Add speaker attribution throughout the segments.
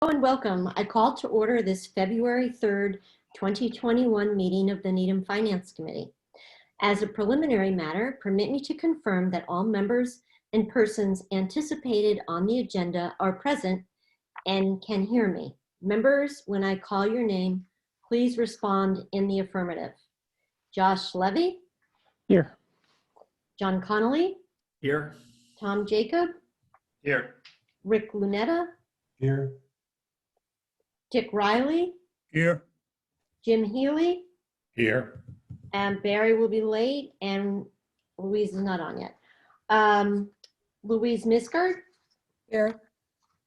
Speaker 1: And welcome. I call to order this February 3rd, 2021 meeting of the Needham Finance Committee. As a preliminary matter, permit me to confirm that all members and persons anticipated on the agenda are present and can hear me. Members, when I call your name, please respond in the affirmative. Josh Levy?
Speaker 2: Here.
Speaker 1: John Connolly?
Speaker 3: Here.
Speaker 1: Tom Jacob?
Speaker 3: Here.
Speaker 1: Rick Lunetta?
Speaker 3: Here.
Speaker 1: Dick Riley?
Speaker 3: Here.
Speaker 1: Jim Healy?
Speaker 3: Here.
Speaker 1: And Barry will be late, and Louise is not on yet. Louise Misgard?
Speaker 4: Here.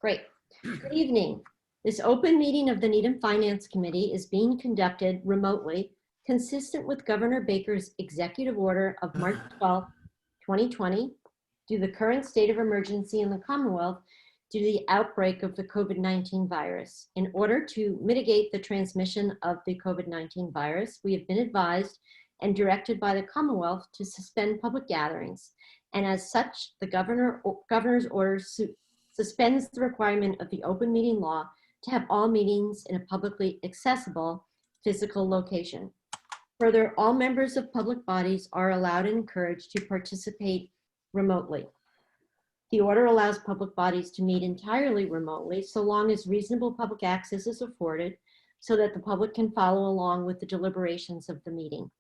Speaker 1: Great. Good evening. This open meeting of the Needham Finance Committee is being conducted remotely, consistent with Governor Baker's executive order of March 12, 2020, due to the current state of emergency in the Commonwealth due to the outbreak of the COVID-19 virus. In order to mitigate the transmission of the COVID-19 virus, we have been advised and directed by the Commonwealth to suspend public gatherings. And as such, the governor's order suspends the requirement of the open meeting law to have all meetings in a publicly accessible physical location. Further, all members of public bodies are allowed and encouraged to participate remotely. The order allows public bodies to meet entirely remotely so long as reasonable public access is afforded so that the public can follow along with the deliberations of the meeting.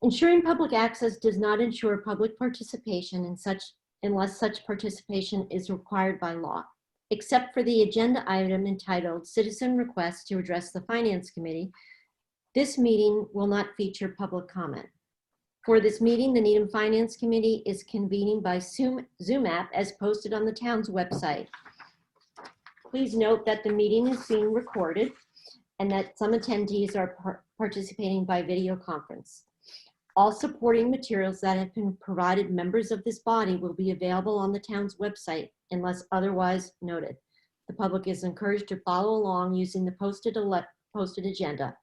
Speaker 1: Ensuring public access does not ensure public participation unless such participation is required by law, except for the agenda item entitled Citizen Request to Address the Finance Committee. This meeting will not feature public comment. For this meeting, the Needham Finance Committee is convening by Zoom app as posted on the town's website. Please note that the meeting is being recorded and that some attendees are participating by video conference. All supporting materials that have been provided members of this body will be available on the town's website unless otherwise noted. The public is encouraged to follow along using the posted agenda.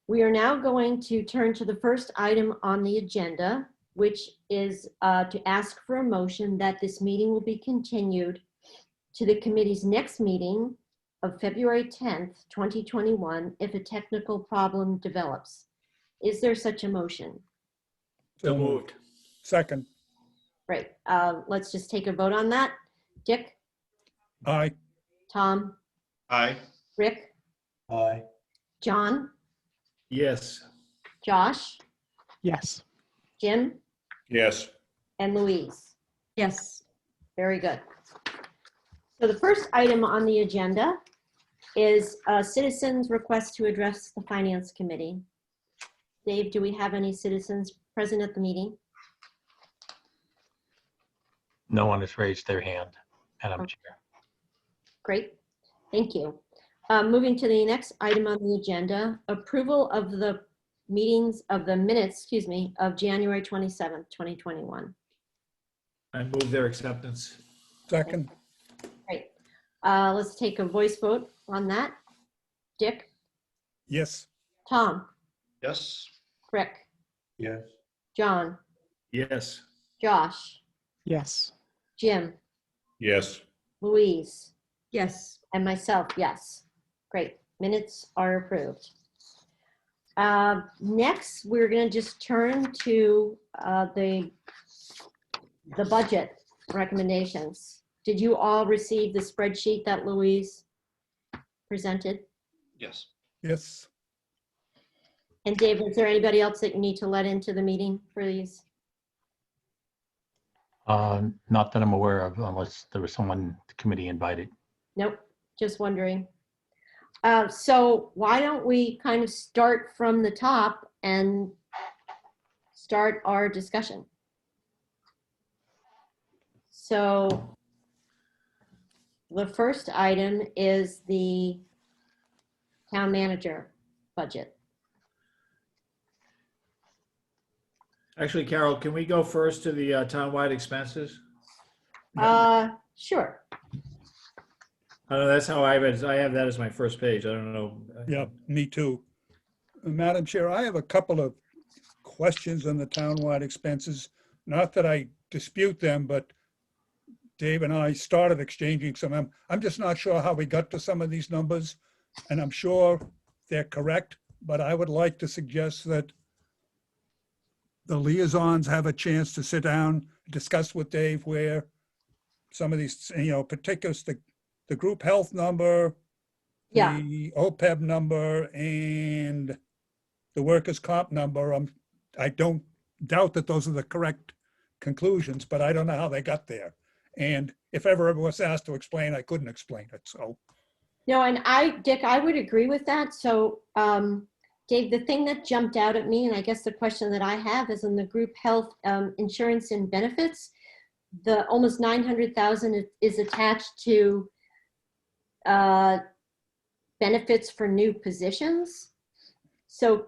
Speaker 1: We are now going to turn to the first item on the agenda, which is to ask for a motion that this meeting will be continued to the committee's next meeting of February 10th, 2021, if a technical problem develops. Is there such a motion?
Speaker 3: So moved.
Speaker 2: Second.
Speaker 1: Great. Let's just take a vote on that. Dick?
Speaker 2: Aye.
Speaker 1: Tom?
Speaker 3: Aye.
Speaker 1: Rick?
Speaker 3: Aye.
Speaker 1: John?
Speaker 3: Yes.
Speaker 1: Josh?
Speaker 2: Yes.
Speaker 1: Jim?
Speaker 3: Yes.
Speaker 1: And Louise?
Speaker 4: Yes.
Speaker 1: Very good. So the first item on the agenda is a citizen's request to address the Finance Committee. Dave, do we have any citizens present at the meeting?
Speaker 5: No one has raised their hand, Madam Chair.
Speaker 1: Great, thank you. Moving to the next item on the agenda, approval of the minutes, of January 27th, 2021.
Speaker 3: I move their acceptance.
Speaker 2: Second.
Speaker 1: Great. Let's take a voice vote on that. Dick?
Speaker 2: Yes.
Speaker 1: Tom?
Speaker 3: Yes.
Speaker 1: Rick?
Speaker 3: Yes.
Speaker 1: John?
Speaker 3: Yes.
Speaker 1: Josh?
Speaker 2: Yes.
Speaker 1: Jim?
Speaker 3: Yes.
Speaker 1: Louise?
Speaker 4: Yes.
Speaker 1: And myself, yes. Great, minutes are approved. Next, we're gonna just turn to the budget recommendations. Did you all receive the spreadsheet that Louise presented?
Speaker 3: Yes.
Speaker 2: Yes.
Speaker 1: And Dave, is there anybody else that you need to let into the meeting for these?
Speaker 5: Not that I'm aware of, unless there was someone the committee invited.
Speaker 1: Nope, just wondering. So why don't we kind of start from the top and start our discussion? So the first item is the town manager budget.
Speaker 3: Actually, Carol, can we go first to the townwide expenses?
Speaker 1: Sure.
Speaker 3: I don't know, that's how I have that as my first page. I don't know.
Speaker 2: Yeah, me too. Madam Chair, I have a couple of questions on the townwide expenses. Not that I dispute them, but Dave and I started exchanging some, I'm just not sure how we got to some of these numbers, and I'm sure they're correct, but I would like to suggest that the liaisons have a chance to sit down, discuss with Dave where some of these, particulars, the group health number,
Speaker 1: Yeah,
Speaker 2: the OPEB number, and the workers' comp number. I don't doubt that those are the correct conclusions, but I don't know how they got there. And if ever I was asked to explain, I couldn't explain it. So
Speaker 1: no, and Dick, I would agree with that. So, Dave, the thing that jumped out at me, and I guess the question that I have is in the group health insurance and benefits, the almost 900,000 is attached to benefits for new positions. So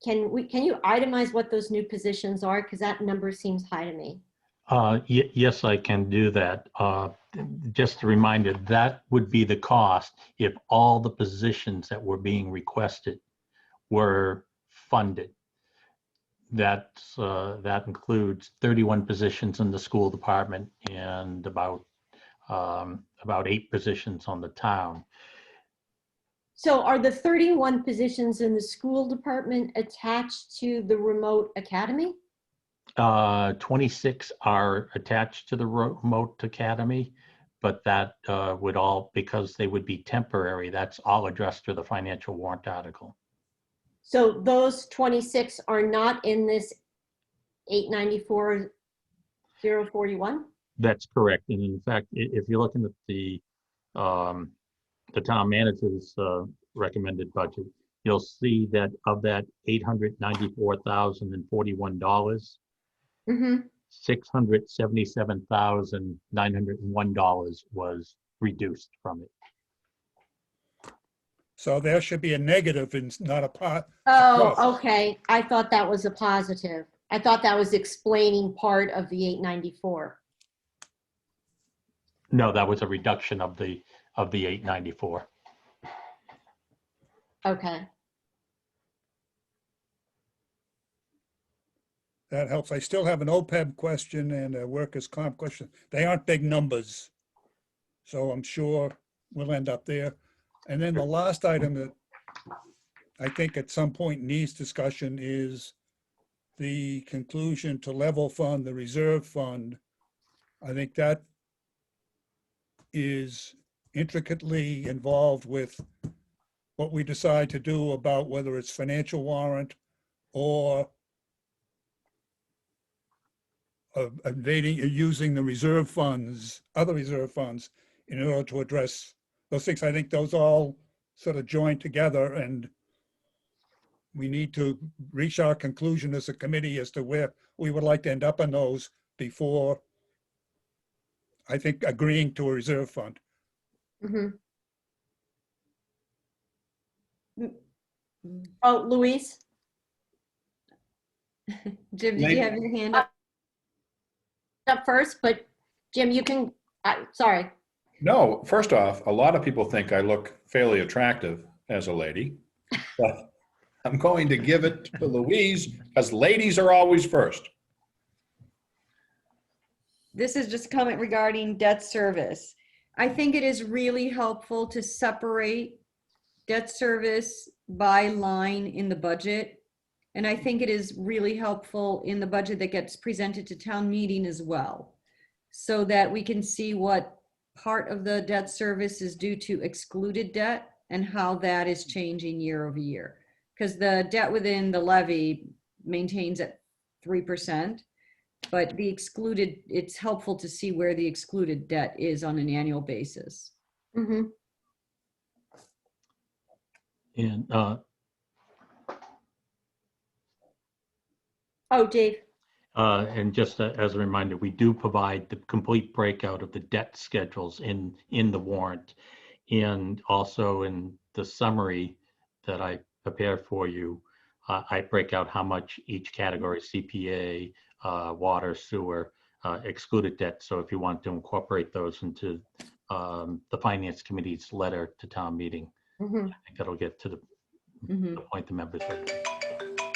Speaker 1: can you itemize what those new positions are? Because that number seems high to me.
Speaker 5: Yes, I can do that. Just a reminder, that would be the cost if all the positions that were being requested were funded. That includes 31 positions in the school department and about 8 positions on the town.
Speaker 1: So are the 31 positions in the school department attached to the remote academy?
Speaker 5: 26 are attached to the remote academy, but that would all, because they would be temporary, that's all addressed to the financial warrant article.
Speaker 1: So those 26 are not in this 894,041?
Speaker 5: That's correct. And in fact, if you're looking at the town manager's recommended budget, you'll see that of that $894,041,
Speaker 1: Mm-hmm.
Speaker 5: $677,901 was reduced from it.
Speaker 2: so there should be a negative and not a plus.
Speaker 1: Oh, okay. I thought that was a positive. I thought that was explaining part of the 894.
Speaker 5: No, that was a reduction of the 894.
Speaker 1: Okay.
Speaker 2: That helps. I still have an OPEB question and a workers' comp question. They aren't big numbers, so I'm sure we'll end up there. And then the last item that I think at some point needs discussion is the conclusion to level fund the reserve fund. I think that is intricately involved with what we decide to do about whether it's financial warrant or invading or using the reserve funds, other reserve funds, in order to address those things. I think those all sort of join together, and we need to reach our conclusion as a committee as to where we would like to end up on those before, I think, agreeing to a reserve fund.
Speaker 1: Mm-hmm. Oh, Louise?
Speaker 4: Jim, did you have your hand up?
Speaker 1: Up first, but Jim, you can, sorry.
Speaker 6: No, first off, a lot of people think I look fairly attractive as a lady, but I'm going to give it to Louise because ladies are always first.
Speaker 4: This is just a comment regarding debt service. I think it is really helpful to separate debt service by line in the budget. And I think it is really helpful in the budget that gets presented to town meeting as well, so that we can see what part of the debt service is due to excluded debt and how that is changing year over year. Because the debt within the levy maintains at 3%, but the excluded, it's helpful to see where the excluded debt is on an annual basis.
Speaker 1: Mm-hmm.
Speaker 5: And
Speaker 1: Oh, Dave.
Speaker 5: and just as a reminder, we do provide the complete breakout of the debt schedules in the warrant, and also in the summary that I prepared for you, I break out how much each category, CPA, water, sewer, excluded debt. So if you want to incorporate those into the Finance Committee's letter to town meeting,
Speaker 1: Mm-hmm.
Speaker 5: I think that'll get to the point the members are.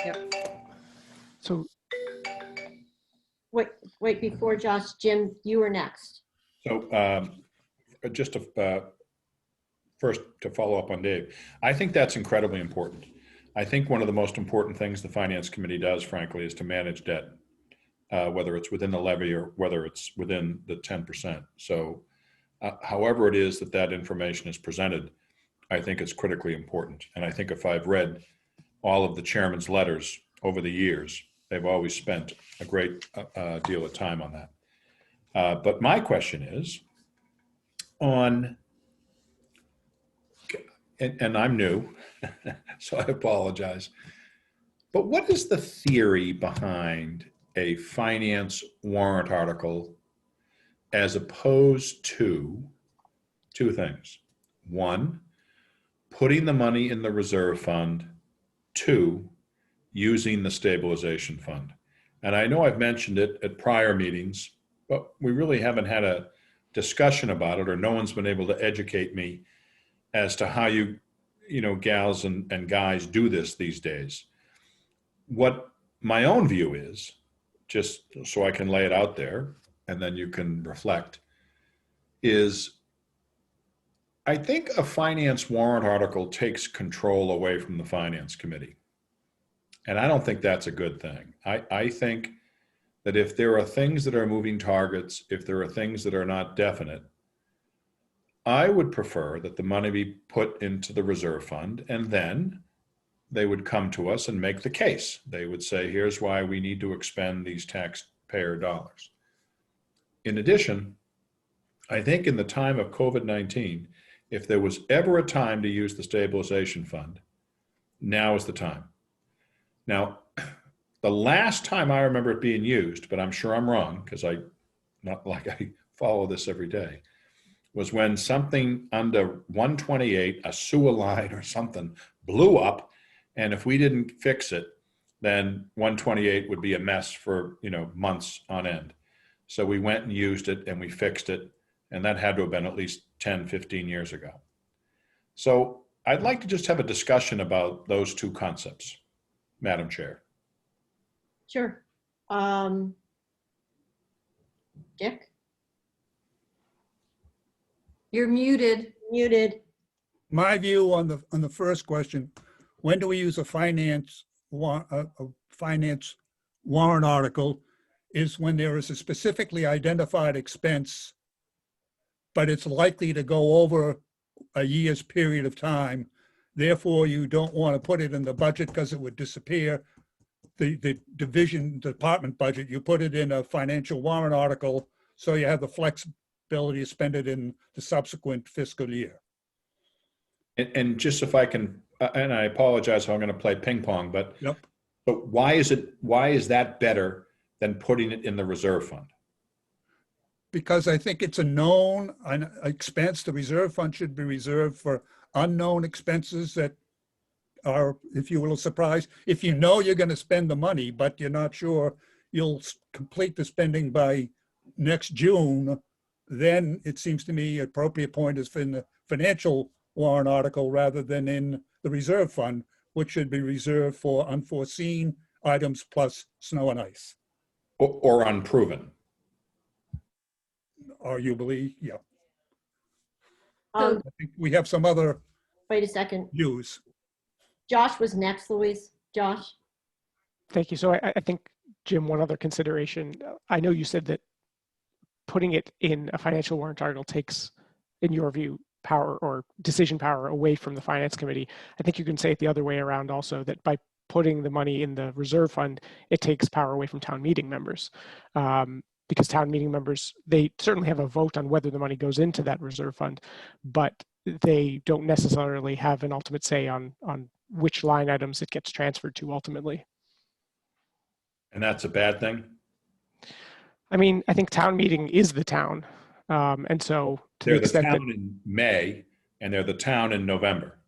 Speaker 4: Yep.
Speaker 7: So
Speaker 1: Wait, before Josh, Jim, you were next.
Speaker 6: So just to, first to follow up on Dave, I think that's incredibly important. I think one of the most important things the Finance Committee does, frankly, is to manage debt, whether it's within the levy or whether it's within the 10%. So however it is that that information is presented, I think it's critically important. And I think if I've read all of the chairman's letters over the years, they've always spent a great deal of time on that. But my question is on, and I'm new, so I apologize, but what is the theory behind a finance warrant article as opposed to two things? One, putting the money in the reserve fund. Two, using the stabilization fund. And I know I've mentioned it at prior meetings, but we really haven't had a discussion about it, or no one's been able to educate me as to how you gals and guys do this these days. What my own view is, just so I can lay it out there and then you can reflect, is I think a finance warrant article takes control away from the Finance Committee. And I don't think that's a good thing. I think that if there are things that are moving targets, if there are things that are not definite, I would prefer that the money be put into the reserve fund, and then they would come to us and make the case. They would say, here's why we need to expend these taxpayer dollars. In addition, I think in the time of COVID-19, if there was ever a time to use the stabilization fund, now is the time. Now, the last time I remember it being used, but I'm sure I'm wrong because I follow this every day, was when something under 128, a sewer line or something, blew up, and if we didn't fix it, then 128 would be a mess for months on end. So we went and used it and we fixed it, and that had to have been at least 10, 15 years ago. So I'd like to just have a discussion about those two concepts, Madam Chair.
Speaker 1: Sure. Dick,
Speaker 4: You're muted.
Speaker 1: muted.
Speaker 2: My view on the first question, when do we use a finance warrant article, is when there is a specifically identified expense, but it's likely to go over a year's period of time. Therefore, you don't want to put it in the budget because it would disappear. The department budget, you put it in a financial warrant article, so you have the flexibility to spend it in the subsequent fiscal year.
Speaker 6: And just if I can, and I apologize if I'm going to play ping pong, but
Speaker 2: Yep.
Speaker 6: but why is that better than putting it in the reserve fund?
Speaker 2: Because I think it's a known expense. The reserve fund should be reserved for unknown expenses that are, if you will, a surprise. If you know you're going to spend the money, but you're not sure you'll complete the spending by next June, then it seems to me appropriate point is in the financial warrant article rather than in the reserve fund, which should be reserved for unforeseen items plus snow and ice.
Speaker 6: Or unproven?
Speaker 2: Arguably, yeah.
Speaker 1: Um,
Speaker 2: I think we have some other
Speaker 1: wait a second.
Speaker 2: views.
Speaker 1: Josh was next, Louise. Josh?
Speaker 7: Thank you. So I think, Jim, one other consideration. I know you said that putting it in a financial warrant article takes, in your view, power or decision power away from the Finance Committee. I think you can say it the other way around also, that by putting the money in the reserve fund, it takes power away from town meeting members. Because town meeting members, they certainly have a vote on whether the money goes into that reserve fund, but they don't necessarily have an ultimate say on which line items it gets transferred to ultimately.
Speaker 6: And that's a bad thing?
Speaker 7: I mean, I think town meeting is the town. And so to
Speaker 6: They're
Speaker 7: the
Speaker 6: the
Speaker 7: extent that,
Speaker 6: town in May and they're the town in November.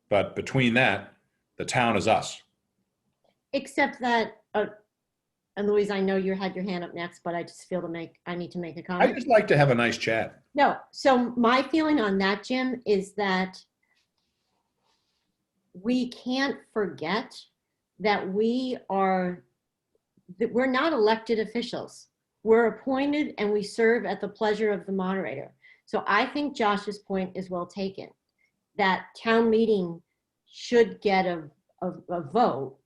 Speaker 6: But between that, the town is us.
Speaker 1: Except that, and Louise, I know you had your hand up next, but I just feel I need to make a
Speaker 6: I
Speaker 1: comment.
Speaker 6: just like to have a nice chat.
Speaker 1: No, so my feeling on that, Jim, is that we can't forget that we are that we're not elected officials. We're appointed and we serve at the pleasure of the moderator. So I think Josh's point is well taken, that town meeting should get a vote.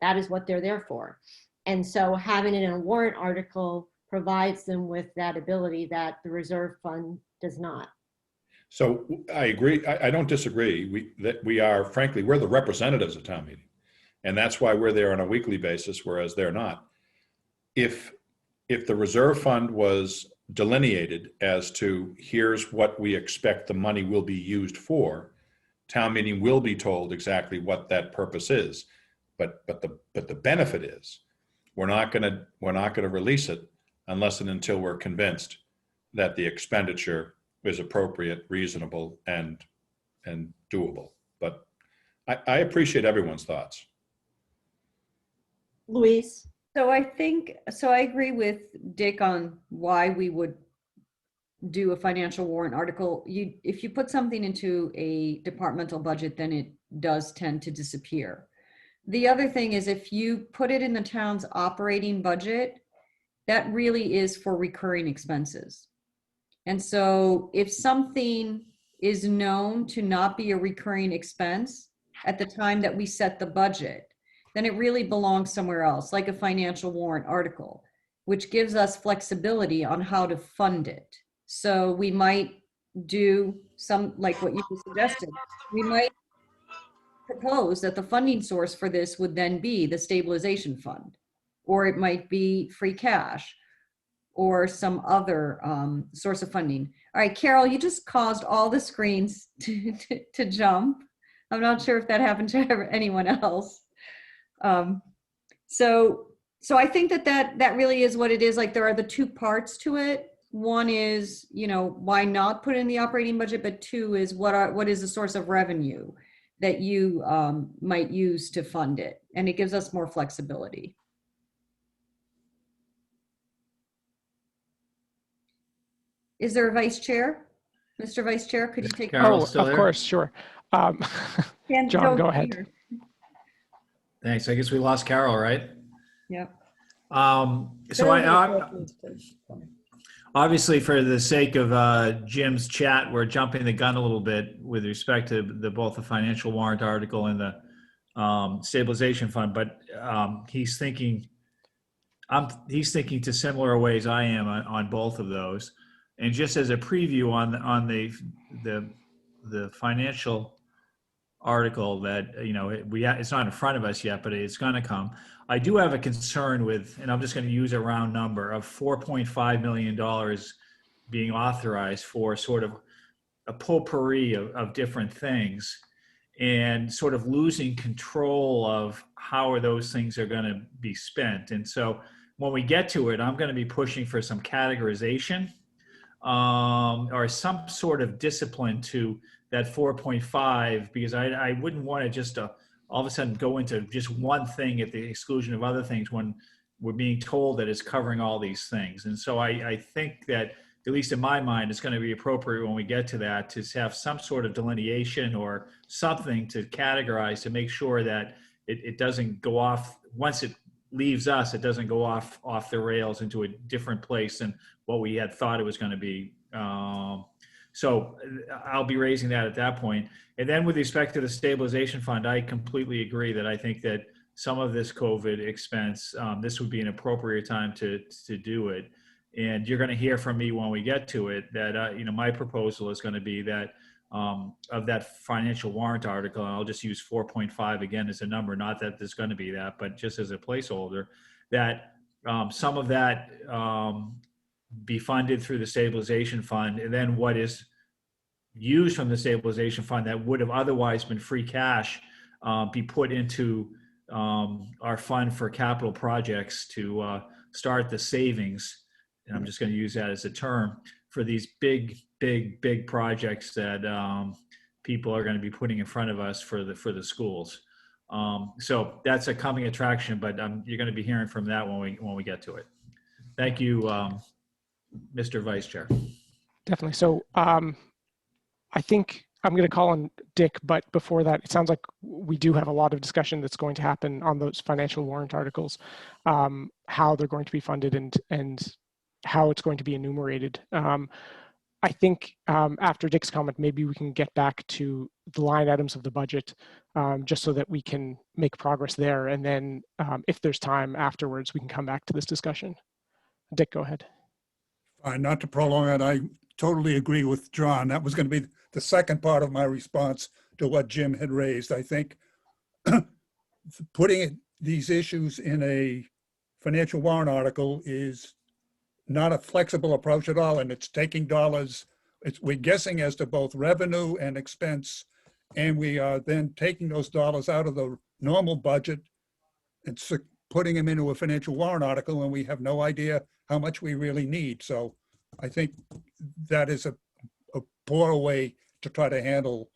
Speaker 1: That is what they're there for. And so having it in a warrant article provides them with that ability that the reserve fund does not.
Speaker 6: So I agree. I don't disagree. We are, frankly, we're the representatives of town meeting. And that's why we're there on a weekly basis, whereas they're not. If the reserve fund was delineated as to here's what we expect the money will be used for, town meeting will be told exactly what that purpose is. But the benefit is we're not gonna release it unless and until we're convinced that the expenditure is appropriate, reasonable, and doable. But I appreciate everyone's thoughts.
Speaker 1: Louise?
Speaker 4: So I agree with Dick on why we would do a financial warrant article. If you put something into a departmental budget, then it does tend to disappear. The other thing is if you put it in the town's operating budget, that really is for recurring expenses. And so if something is known to not be a recurring expense at the time that we set the budget, then it really belongs somewhere else, like a financial warrant article, which gives us flexibility on how to fund it. So we might do some, like what you suggested, we might propose that the funding source for this would then be the stabilization fund, or it might be free cash, or some other source of funding. All right, Carol, you just caused all the screens to jump. I'm not sure if that happened to anyone else. So I think that really is what it is. Like there are the two parts to it. One is, why not put it in the operating budget? But two is what is the source of revenue that you might use to fund it? And it gives us more flexibility. Is there a vice chair? Mr. Vice Chair, could you take?
Speaker 3: Carol
Speaker 7: Oh,
Speaker 3: still
Speaker 7: of
Speaker 3: there?
Speaker 7: course, sure.
Speaker 4: Can't
Speaker 7: John, go ahead.
Speaker 4: here.
Speaker 3: Thanks. I guess we lost Carol, right?
Speaker 4: Yep.
Speaker 3: So obviously for the sake of Jim's chat, we're jumping the gun a little bit with respect to both the financial warrant article and the stabilization fund, but he's thinking to similar ways I am on both of those. And just as a preview on the financial article that, it's not in front of us yet, but it's going to come. I do have a concern with, and I'm just going to use a round number of $4.5 million being authorized for sort of a potpourri of different things, and sort of losing control of how those things are going to be spent. And so when we get to it, I'm going to be pushing for some categorization or some sort of discipline to that 4.5, because I wouldn't want to just all of a sudden go into just one thing at the exclusion of other things when we're being told that it's covering all these things. And so I think that, at least in my mind, it's going to be appropriate when we get to that to have some sort of delineation or something to categorize to make sure that it doesn't go off. Once it leaves us, it doesn't go off the rails into a different place than what we had thought it was going to be. So I'll be raising that at that point. And then with respect to the stabilization fund, I completely agree that I think that some of this COVID expense, this would be an appropriate time to do it. And you're going to hear from me when we get to it that, my proposal is going to be that of that financial warrant article, and I'll just use 4.5 again as a number, not that there's going to be that, but just as a placeholder, that some of that be funded through the stabilization fund, and then what is used from the stabilization fund that would have otherwise been free cash be put into our fund for capital projects to start the savings. And I'm just going to use that as a term for these big projects that people are going to be putting in front of us for the schools. So that's a coming attraction, but you're going to be hearing from that when we get to it. Thank you, Mr. Vice Chair.
Speaker 7: Definitely. So I think I'm going to call on Dick, but before that, it sounds like we do have a lot of discussion that's going to happen on those financial warrant articles, how they're going to be funded and how it's going to be enumerated. I think after Dick's comment, maybe we can get back to the line items of the budget just so that we can make progress there. And then if there's time afterwards, we can come back to this discussion. Dick, go ahead.
Speaker 2: Not to prolong it, I totally agree with John. That was going to be the second part of my response to what Jim had raised. I think putting these issues in a financial warrant article is not a flexible approach at all, and it's taking dollars. We're guessing as to both revenue and expense, and we are then taking those dollars out of the normal budget and putting them into a financial warrant article, and we have no idea how much we really need. So I think that is a poor way to try to handle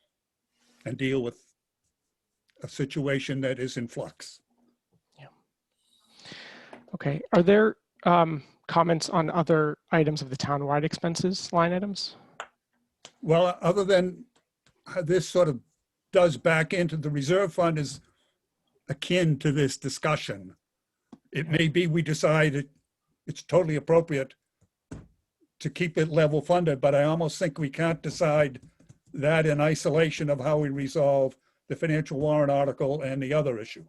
Speaker 2: and deal with a situation that is in flux.
Speaker 7: Yeah. Okay. Are there comments on other items of the townwide expenses line items?
Speaker 2: Well, other than this sort of does back into the reserve fund is akin to this discussion. It may be we decide it's totally appropriate to keep it level funded, but I almost think we can't decide that in isolation of how we resolve the financial warrant article and the other issue.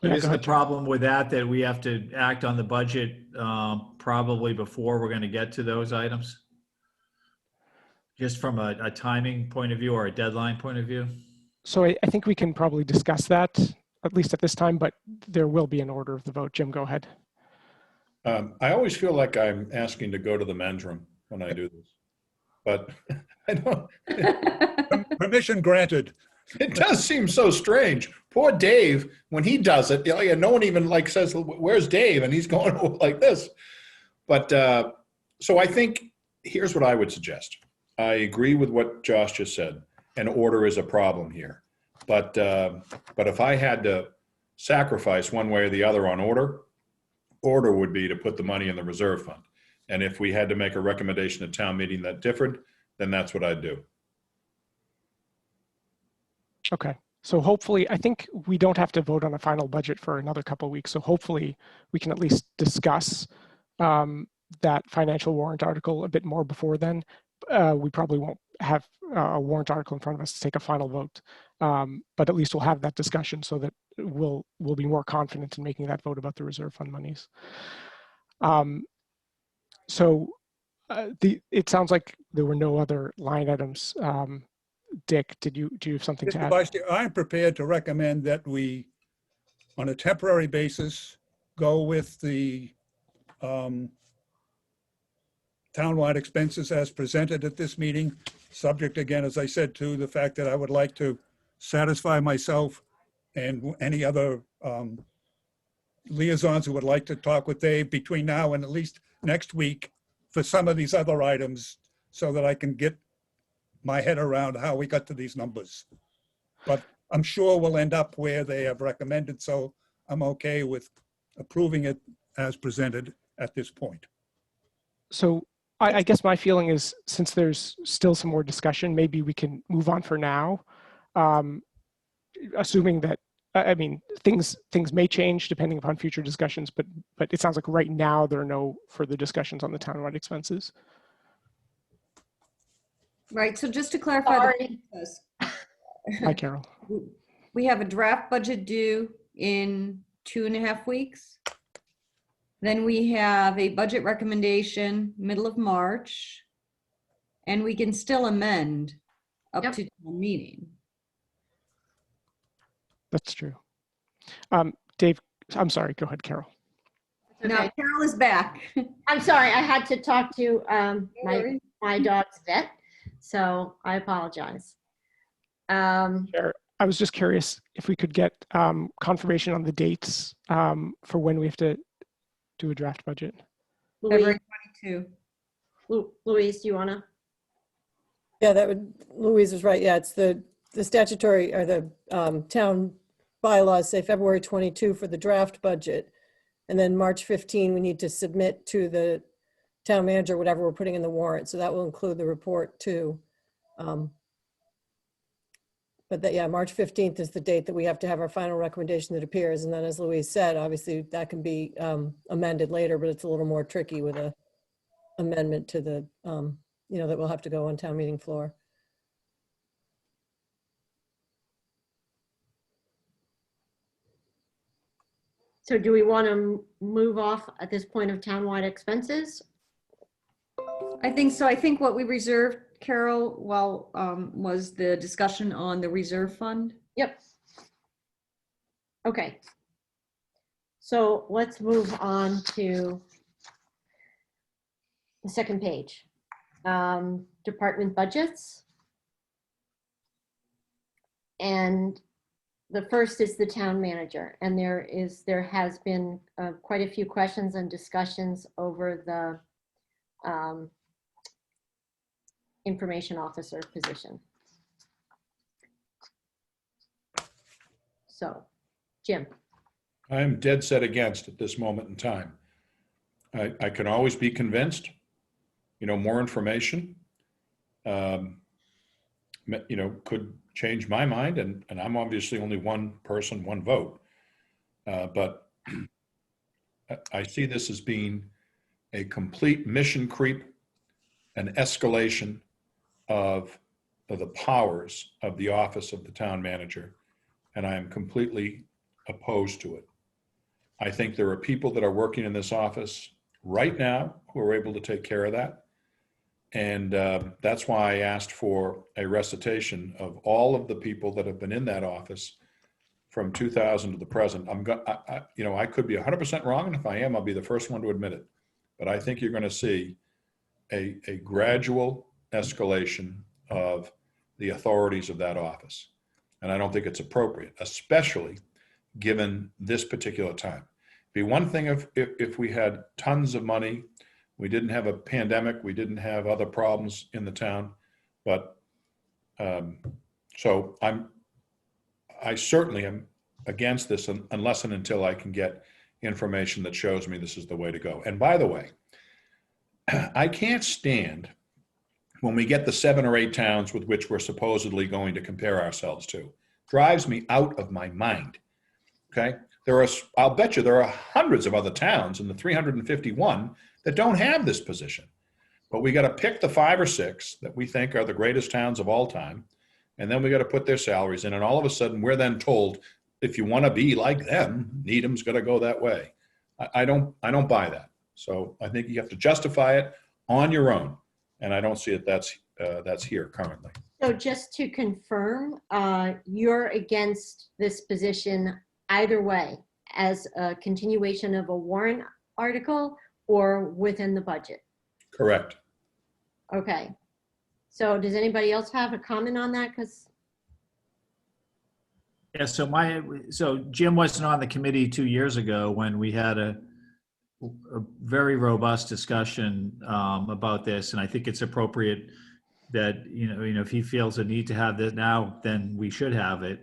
Speaker 3: But
Speaker 7: Yeah,
Speaker 3: isn't
Speaker 7: go
Speaker 3: the
Speaker 7: ahead, Jim.
Speaker 3: problem with that we have to act on the budget probably before we're going to get to those items? Just from a timing point of view or a deadline point of view?
Speaker 7: So I think we can probably discuss that, at least at this time, but there will be an order of the vote. Jim, go ahead.
Speaker 6: I always feel like I'm asking to go to the men's room when I do this, but I don't.
Speaker 2: Permission granted.
Speaker 6: It does seem so strange. Poor Dave, when he does it, no one even like says, "Where's Dave?" And he's going like this. But so I think here's what I would suggest. I agree with what Josh just said. An order is a problem here, but if I had to sacrifice one way or the other on order would be to put the money in the reserve fund. And if we had to make a recommendation at town meeting that differed, then that's what I'd do.
Speaker 7: Okay. So hopefully, I think we don't have to vote on a final budget for another couple of weeks. So hopefully we can at least discuss that financial warrant article a bit more before then. We probably won't have a warrant article in front of us to take a final vote, but at least we'll have that discussion so that we'll be more confident in making that vote about the reserve fund monies. It sounds like there were no other line items. Dick, do you have something to
Speaker 2: Mr.
Speaker 7: add?
Speaker 2: Vice Chair, I'm prepared to recommend that we, on a temporary basis, go with the townwide expenses as presented at this meeting, subject again, as I said, to the fact that I would like to satisfy myself and any other liaisons who would like to talk with Dave between now and at least next week for some of these other items so that I can get my head around how we got to these numbers. But I'm sure we'll end up where they have recommended, so I'm okay with approving it as presented at this point.
Speaker 7: So I guess my feeling is, since there's still some more discussion, maybe we can move on for now, assuming that, I mean, things may change depending upon future discussions, but it sounds like right now there are no further discussions on the townwide expenses.
Speaker 4: Right, so just to clarify the
Speaker 1: Sorry.
Speaker 4: process,
Speaker 7: Hi, Carol.
Speaker 4: we have a draft budget due in 2.5 weeks. Then we have a budget recommendation middle of March, and we can still amend up
Speaker 1: Yep.
Speaker 4: to town meeting.
Speaker 7: That's true. Dave, I'm sorry, go ahead, Carol.
Speaker 4: Now
Speaker 1: Okay.
Speaker 4: Carol is back.
Speaker 1: I'm sorry, I had to talk to
Speaker 4: worries.
Speaker 1: my dog's vet, so I apologize.
Speaker 7: Chair, I was just curious if we could get confirmation on the dates for when we have to do a draft budget.
Speaker 4: February 22.
Speaker 1: Louise, do you want to?
Speaker 8: Yeah, that would, Louise was right. Yeah, it's the statutory or the town bylaws say February 22 for the draft budget. And then March 15, we need to submit to the town manager, whatever we're putting in the warrant. So that will include the report too. But that, yeah, March 15th is the date that we have to have our final recommendation that appears. And then as Louise said, obviously that can be amended later, but it's a little more tricky with a amendment to the, that will have to go on town meeting floor.
Speaker 1: So do we want to move off at this point of townwide expenses?
Speaker 4: I think so. I think what we reserved, Carol, was the discussion on the reserve fund.
Speaker 1: Yep. Okay. So let's move on to the second page. Department budgets. And the first is the town manager. And there has been quite a few questions and discussions over the information officer position. So, Jim.
Speaker 6: I'm dead set against at this moment in time. I can always be convinced, more information, could change my mind, and I'm obviously only one person, one vote. But I see this as being a complete mission creep, an escalation of the powers of the office of the town manager, and I am completely opposed to it. I think there are people that are working in this office right now who are able to take care of that. And that's why I asked for a recitation of all of the people that have been in that office from 2000 to the present. I could be 100% wrong, and if I am, I'll be the first one to admit it. But I think you're going to see a gradual escalation of the authorities of that office. And I don't think it's appropriate, especially given this particular time. It'd be one thing if we had tons of money, we didn't have a pandemic, we didn't have other problems in the town, but so I certainly am against this unless and until I can get information that shows me this is the way to go. And by the way, I can't stand when we get the 7 or 8 towns with which we're supposedly going to compare ourselves to. Drives me out of my mind. Okay, I'll bet you there are hundreds of other towns in the 351 that don't have this position. But we got to pick the 5 or 6 that we think are the greatest towns of all time, and then we got to put their salaries in, and all of a sudden we're then told, if you want to be like them, Needham's got to go that way. I don't buy that. So I think you have to justify it on your own, and I don't see it that's here currently.
Speaker 1: So just to confirm, you're against this position either way, as a continuation of a warrant article or within the budget?
Speaker 6: Correct.
Speaker 1: Okay. So does anybody else have a comment on that?
Speaker 3: Yeah, so Jim wasn't on the committee 2 years ago when we had a very robust discussion about this, and I think it's appropriate that if he feels a need to have this now, then we should have it.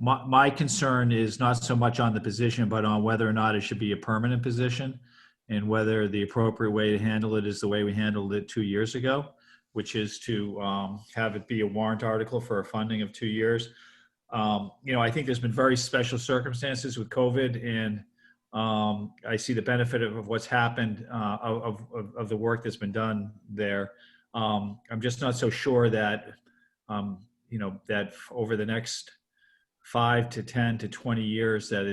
Speaker 3: My concern is not so much on the position, but on whether or not it should be a permanent position, and whether the appropriate way to handle it is the way we handled it 2 years ago, which is to have it be a warrant article for a funding of 2 years. I think there's been very special circumstances with COVID, and I see the benefit of what's happened, of the work that's been done there. I'm just not so sure that, that over the next 5 to 10 to 20 years that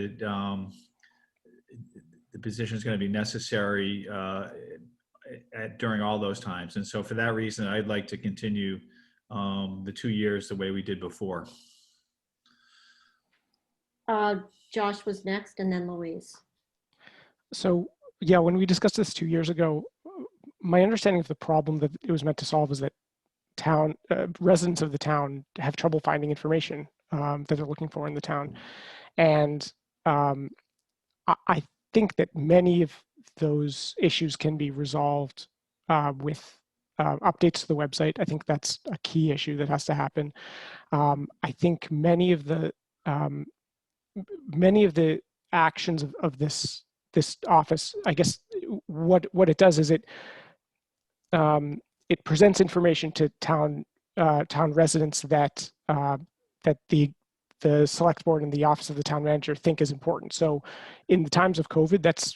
Speaker 3: the position is going to be necessary during all those times. And so for that reason, I'd like to continue the 2 years the way we did before.
Speaker 1: Josh was next, and then Louise.
Speaker 7: So yeah, when we discussed this 2 years ago, my understanding of the problem that it was meant to solve is that residents of the town have trouble finding information that they're looking for in the town. And I think that many of those issues can be resolved with updates to the website. I think that's a key issue that has to happen. I think many of the actions of this this office, I guess what it does is it presents information to town residents that that the select board and the office of the town manager think is important. So in the times of COVID, that's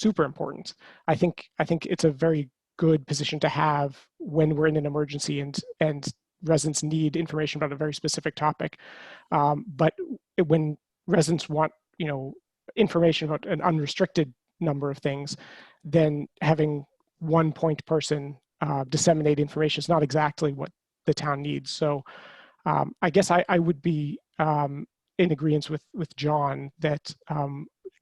Speaker 7: super important. I think it's a very good position to have when we're in an emergency and residents need information about a very specific topic. But when residents want, information about an unrestricted number of things, then having one point person disseminate information is not exactly what the town needs. So I guess I would be in agreement with John that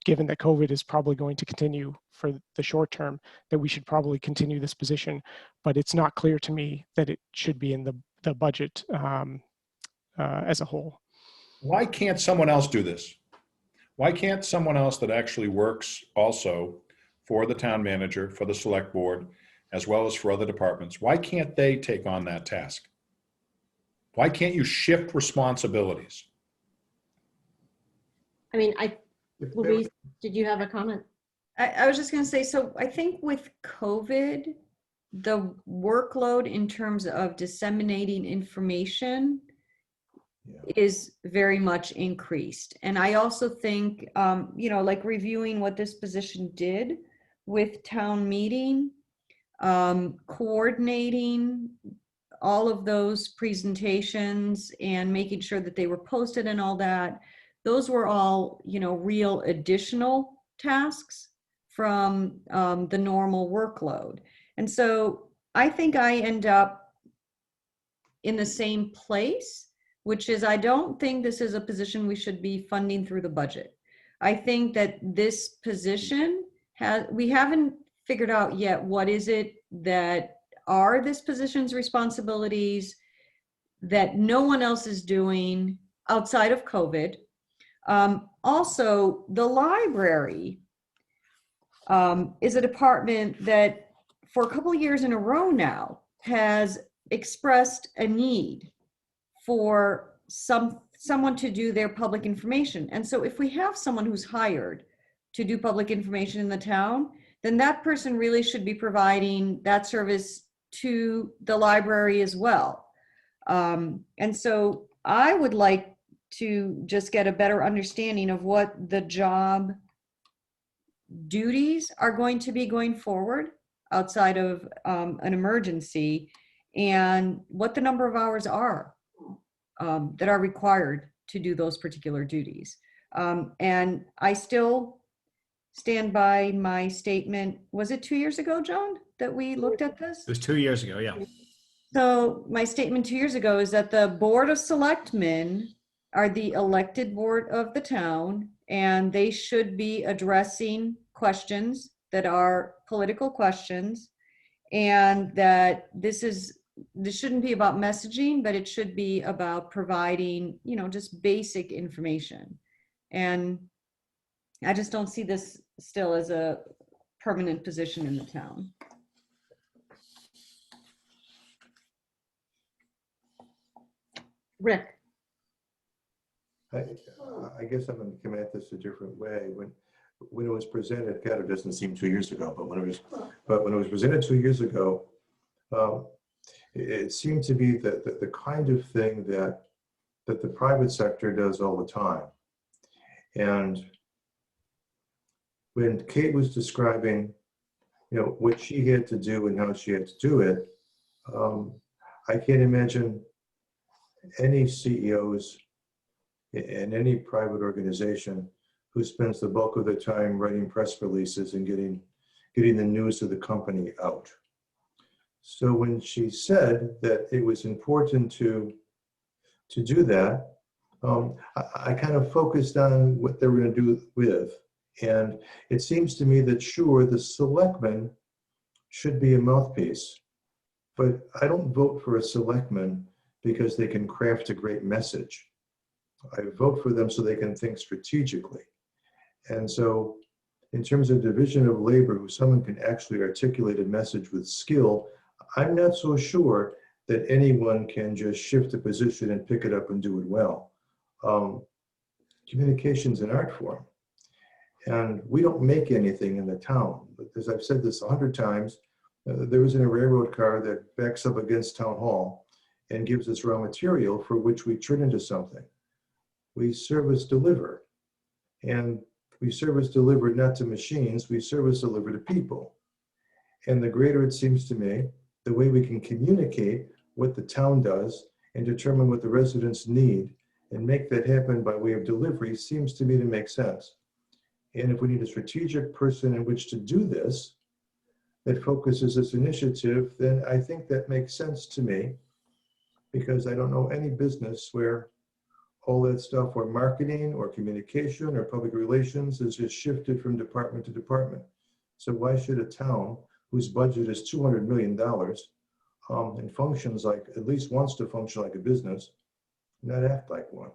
Speaker 7: given that COVID is probably going to continue for the short term, that we should probably continue this position. But it's not clear to me that it should be in the budget as a whole.
Speaker 6: Why can't someone else do this? Why can't someone else that actually works also for the town manager, for the select board, as well as for other departments, why can't they take on that task? Why can't you shift responsibilities?
Speaker 1: I mean, Louise, did you have a comment?
Speaker 4: I was just going to say, so I think with COVID, the workload in terms of disseminating information is very much increased. And I also think, like reviewing what this position did with town meeting, coordinating all of those presentations and making sure that they were posted and all that, those were all, real additional tasks from the normal workload. And so I think I end up in the same place, which is I don't think this is a position we should be funding through the budget. I think that this position we haven't figured out yet what is it that are this position's responsibilities that no one else is doing outside of COVID. Also, the library is a department that for a couple of years in a row now has expressed a need for someone to do their public information. And so if we have someone who's hired to do public information in the town, then that person really should be providing that service to the library as well. And so I would like to just get a better understanding of what the job duties are going to be going forward outside of an emergency, and what the number of hours are that are required to do those particular duties. And I still stand by my statement. Was it 2 years ago, John, that we looked at this?
Speaker 3: It was 2 years ago, yeah.
Speaker 4: So my statement 2 years ago is that the Board of Selectmen are the elected board of the town, and they should be addressing questions that are political questions, and that this shouldn't be about messaging, but it should be about providing, just basic information. And I just don't see this still as a permanent position in the town.
Speaker 1: Rick?
Speaker 9: I guess I'm going to come at this a different way. When it was presented, God, it doesn't seem 2 years ago, but when it was presented 2 years ago, it seemed to be that the kind of thing that the private sector does all the time. And when Kate was describing, what she had to do and how she had to do it, I can't imagine any CEOs in any private organization who spends the bulk of their time writing press releases and getting the news of the company out. So when she said that it was important to do that, I kind of focused on what they were going to do with. And it seems to me that sure, the selectman should be a mouthpiece, but I don't vote for a selectman because they can craft a great message. I vote for them so they can think strategically. And so in terms of division of labor, who someone can actually articulate a message with skill, I'm not so sure that anyone can just shift a position and pick it up and do it well. Communication's an art form. And we don't make anything in the town. But as I've said this 100 times, there isn't a railroad car that backs up against town hall and gives us raw material for which we turn into something. We service deliver. And we service deliver not to machines, we service deliver to people. And the greater it seems to me, the way we can communicate what the town does and determine what the residents need and make that happen by way of delivery seems to me to make sense. And if we need a strategic person in which to do this, that focuses this initiative, then I think that makes sense to me, because I don't know any business where all that stuff, or marketing or communication or public relations, is just shifted from department to department. So why should a town whose budget is $200 million and functions like, at least wants to function like a business, not act like one?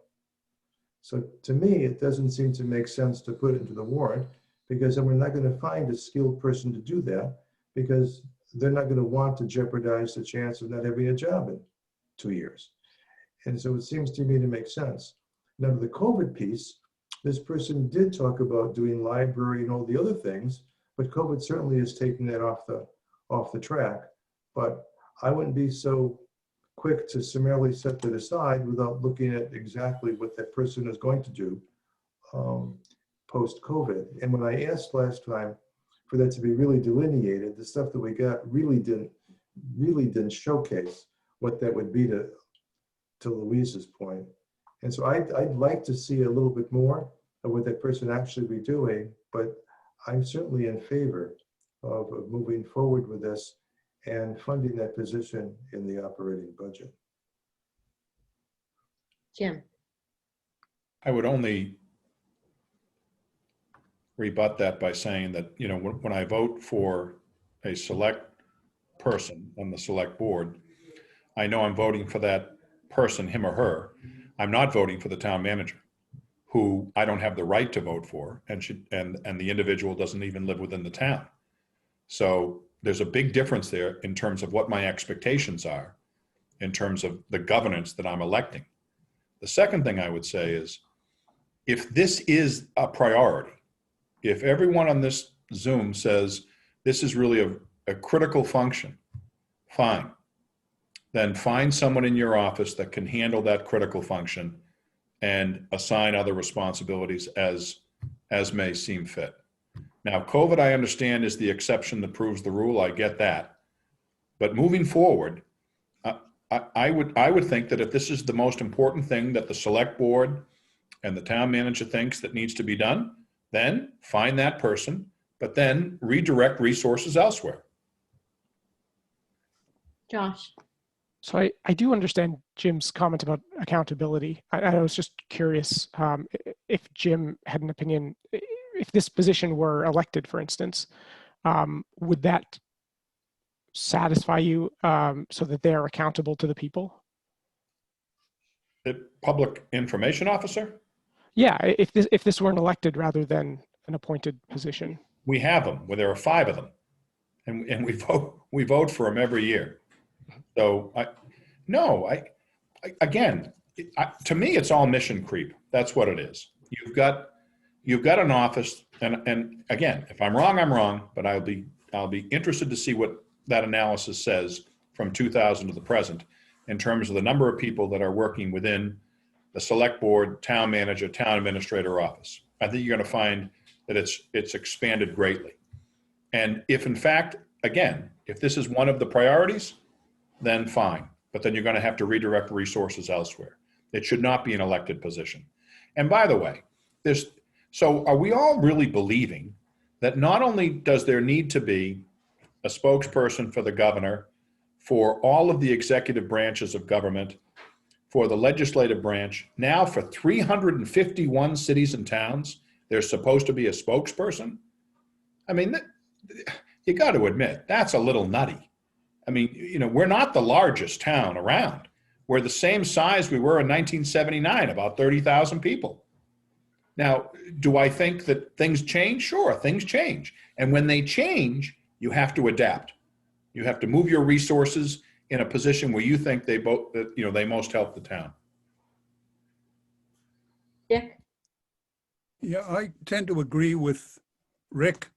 Speaker 9: So to me, it doesn't seem to make sense to put it into the warrant, because then we're not going to find a skilled person to do that, because they're not going to want to jeopardize the chance of not having a job in 2 years. And so it seems to me to make sense. Now, the COVID piece, this person did talk about doing library and all the other things, but COVID certainly is taking that off the track. But I wouldn't be so quick to summarily set that aside without looking at exactly what that person is going to do post-COVID. And when I asked last time for that to be really delineated, the stuff that we got really didn't showcase what that would be, to Louise's point. And so I'd like to see a little bit more of what that person actually be doing, but I'm certainly in favor of moving forward with this and funding that position in the operating budget.
Speaker 1: Jim.
Speaker 6: I would only rebut that by saying that, you know, when I vote for a select person on the select board, I know I'm voting for that person, him or her. I'm not voting for the town manager, who I don't have the right to vote for, and the individual doesn't even live within the town. So there's a big difference there in terms of what my expectations are, in terms of the governance that I'm electing. The second thing I would say is, if this is a priority, if everyone on this Zoom says this is really a critical function, fine. Then find someone in your office that can handle that critical function and assign other responsibilities as may seem fit. Now, COVID, I understand, is the exception that proves the rule. I get that. But moving forward, I would think that if this is the most important thing that the select board and the town manager thinks that needs to be done, then find that person, but then redirect resources elsewhere.
Speaker 1: Josh.
Speaker 7: So I do understand Jim's comment about accountability. I was just curious if Jim had an opinion, if this position were elected, for instance, would that satisfy you so that they're accountable to the people?
Speaker 6: The public information officer?
Speaker 7: Yeah, if this weren't elected rather than an appointed position.
Speaker 6: We have them, where there are 5 of them, and we vote for them every year. So again, to me, it's all mission creep. That's what it is. You've got an office, and again, if I'm wrong, I'm wrong, but I'll be interested to see what that analysis says from 2000 to the present in terms of the number of people that are working within the select board, town manager, town administrator office. I think you're going to find that it's expanded greatly. And if in fact, again, if this is one of the priorities, then fine. But then you're going to have to redirect resources elsewhere. It should not be an elected position. And by the way, so are we all really believing that not only does there need to be a spokesperson for the governor, for all of the executive branches of government, for the legislative branch, now for 351 cities and towns, there's supposed to be a spokesperson? I mean, you got to admit, that's a little nutty. I mean, you know, we're not the largest town around. We're the same size we were in 1979, about 30,000 people. Now, do I think that things change? Sure, things change. And when they change, you have to adapt. You have to move your resources in a position where you think they most help the town.
Speaker 1: Dick.
Speaker 2: Yeah, I tend to agree with Rick.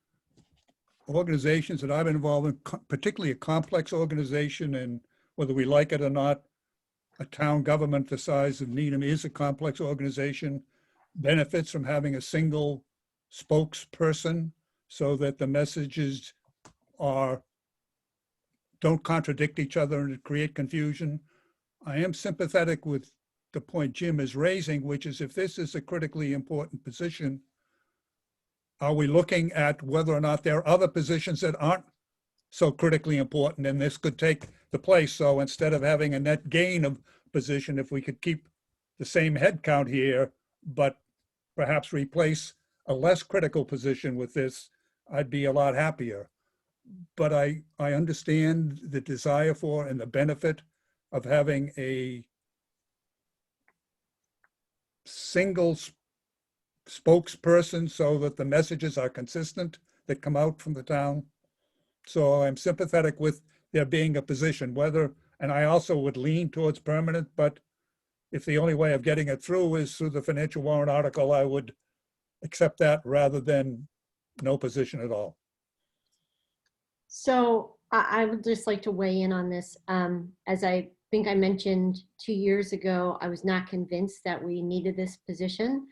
Speaker 2: Organizations that I've been involved in, particularly a complex organization, and whether we like it or not, a town government the size of Needham is a complex organization, benefits from having a single spokesperson so that the messages don't contradict each other and create confusion. I am sympathetic with the point Jim is raising, which is if this is a critically important position, are we looking at whether or not there are other positions that aren't so critically important and this could take the place? So instead of having a net gain of position, if we could keep the same head count here, but perhaps replace a less critical position with this, I'd be a lot happier. But I understand the desire for and the benefit of having a single spokesperson so that the messages are consistent that come out from the town. So I'm sympathetic with there being a position, and I also would lean towards permanent, but if the only way of getting it through is through the financial warrant article, I would accept that rather than no position at all.
Speaker 1: So I would just like to weigh in on this. As I think I mentioned 2 years ago, I was not convinced that we needed this position.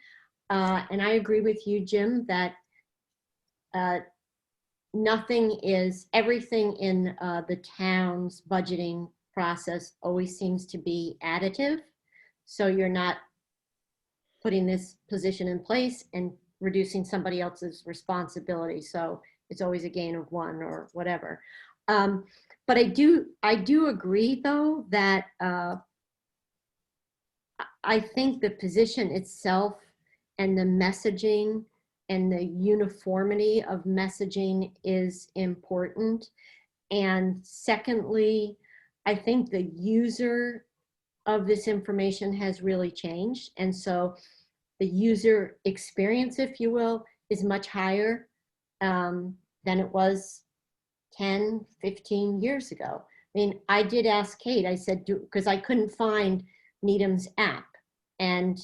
Speaker 1: And I agree with you, Jim, that everything in the town's budgeting process always seems to be additive. So you're not putting this position in place and reducing somebody else's responsibility. So it's always a gain of one or whatever. But I do agree though that I think the position itself and the messaging and the uniformity of messaging is important. And secondly, I think the user of this information has really changed. And so the user experience, if you will, is much higher than it was 10, 15 years ago. I mean, I did ask Kate, I said, because I couldn't find Needham's app. And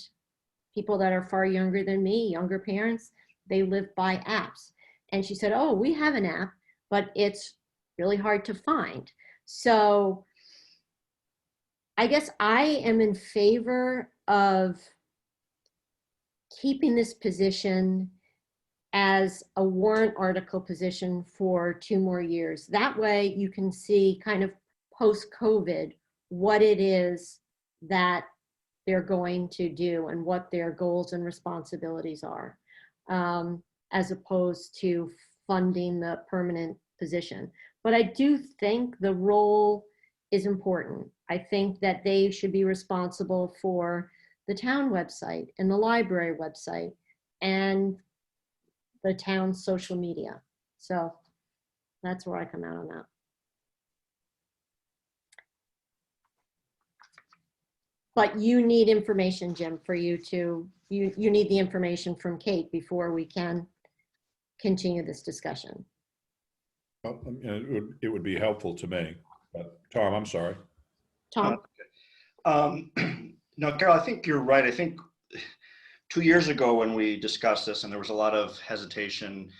Speaker 1: people that are far younger than me, younger parents, they live by apps. And she said, oh, we have an app, but it's really hard to find. So I guess I am in favor of keeping this position as a warrant article position for 2 more years. That way you can see kind of post-COVID what it is that they're going to do and what their goals and responsibilities are, as opposed to funding the permanent position. But I do think the role is important. I think that they should be responsible for the town website and the library website and the town's social media. So that's where I come out on that. But you need information, Jim, for you need the information from Kate before we can continue this discussion.
Speaker 6: Well, it would be helpful to me, but Tom, I'm sorry.
Speaker 1: Tom?
Speaker 10: No, Carol, I think you're right. I think 2 years ago when we discussed this and there was a lot of hesitation,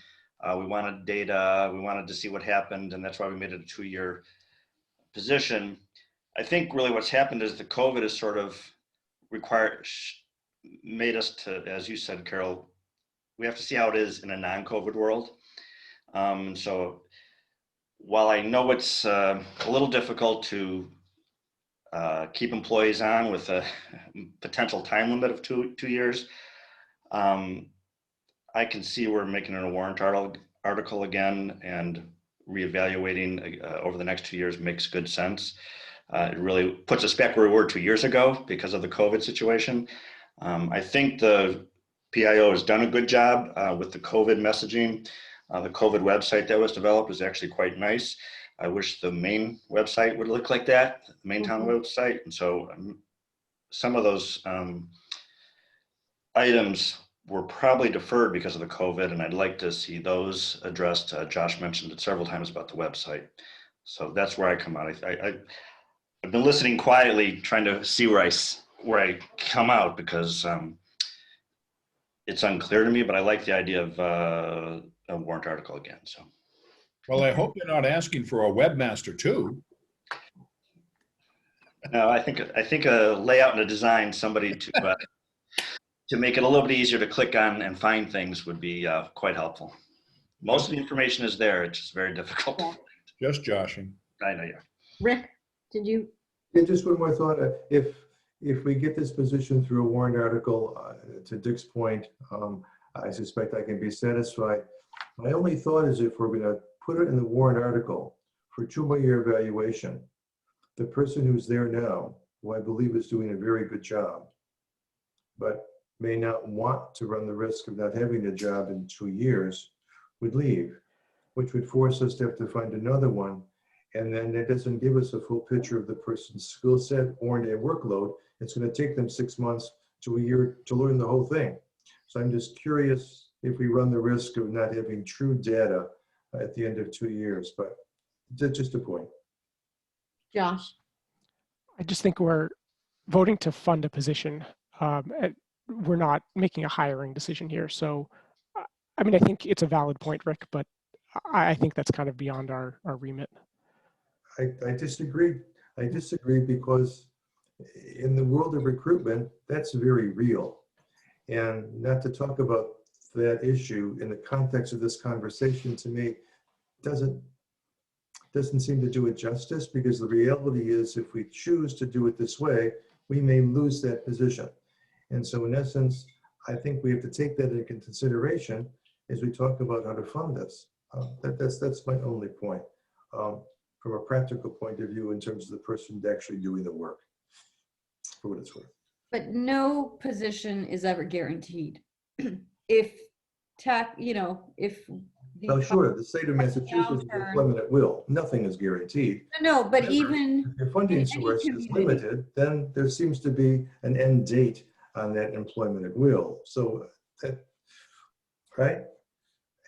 Speaker 10: we wanted data, we wanted to see what happened, and that's why we made it a 2-year position. I think really what's happened is the COVID has sort of made us to, as you said, Carol, we have to see how it is in a non-COVID world. So while I know it's a little difficult to keep employees on with a potential time limit of two years, I can see we're making it a warrant article again, and reevaluating over the next 2 years makes good sense. It really puts us back where we were 2 years ago because of the COVID situation. I think the PIO has done a good job with the COVID messaging. The COVID website that was developed is actually quite nice. I wish the main website would look like that, the main town website. And so some of those items were probably deferred because of the COVID, and I'd like to see those addressed. Josh mentioned it several times about the website. So that's where I come out. I've been listening quietly, trying to see where I come out, because it's unclear to me, but I like the idea of a warrant article again, so.
Speaker 6: Well, I hope you're not asking for a webmaster too.
Speaker 10: No, I think a layout and a design, somebody to make it a little bit easier to click on and find things would be quite helpful. Most of the information is there. It's just very difficult.
Speaker 1: Yeah.
Speaker 6: Just joshing.
Speaker 10: I know, yeah.
Speaker 1: Rick, did you?
Speaker 9: Yeah, just one more thought. If we get this position through a warrant article, to Dick's point, I suspect I can be satisfied. My only thought is if we're going to put it in the warrant article for 2 more year evaluation, the person who's there now, who I believe is doing a very good job, but may not want to run the risk of not having a job in 2 years, would leave, which would force us to have to find another one. And then it doesn't give us a full picture of the person's skill set or their workload. It's going to take them 6 months to a year to learn the whole thing. So I'm just curious if we run the risk of not having true data at the end of 2 years, but just a point.
Speaker 1: Josh?
Speaker 7: I just think we're voting to fund a position. We're not making a hiring decision here. So, I mean, I think it's a valid point, Rick, but I think that's kind of beyond our remit.
Speaker 9: I disagree. I disagree because in the world of recruitment, that's very real. And not to talk about that issue in the context of this conversation, to me, doesn't seem to do it justice, because the reality is if we choose to do it this way, we may lose that position. And so in essence, I think we have to take that into consideration as we talk about how to fund this. That's my only point. From a practical point of view, in terms of the person actually doing the work, for what it's worth.
Speaker 4: But no position is ever guaranteed. If if the
Speaker 9: Oh, sure, the state of Massachusetts is
Speaker 4: downturn-
Speaker 9: employment at will. Nothing is guaranteed.
Speaker 4: No, but
Speaker 9: However,
Speaker 4: even
Speaker 9: if your funding
Speaker 4: in any
Speaker 9: source is
Speaker 4: community-
Speaker 9: limited, then there seems to be an end date on that employment at will. So, right?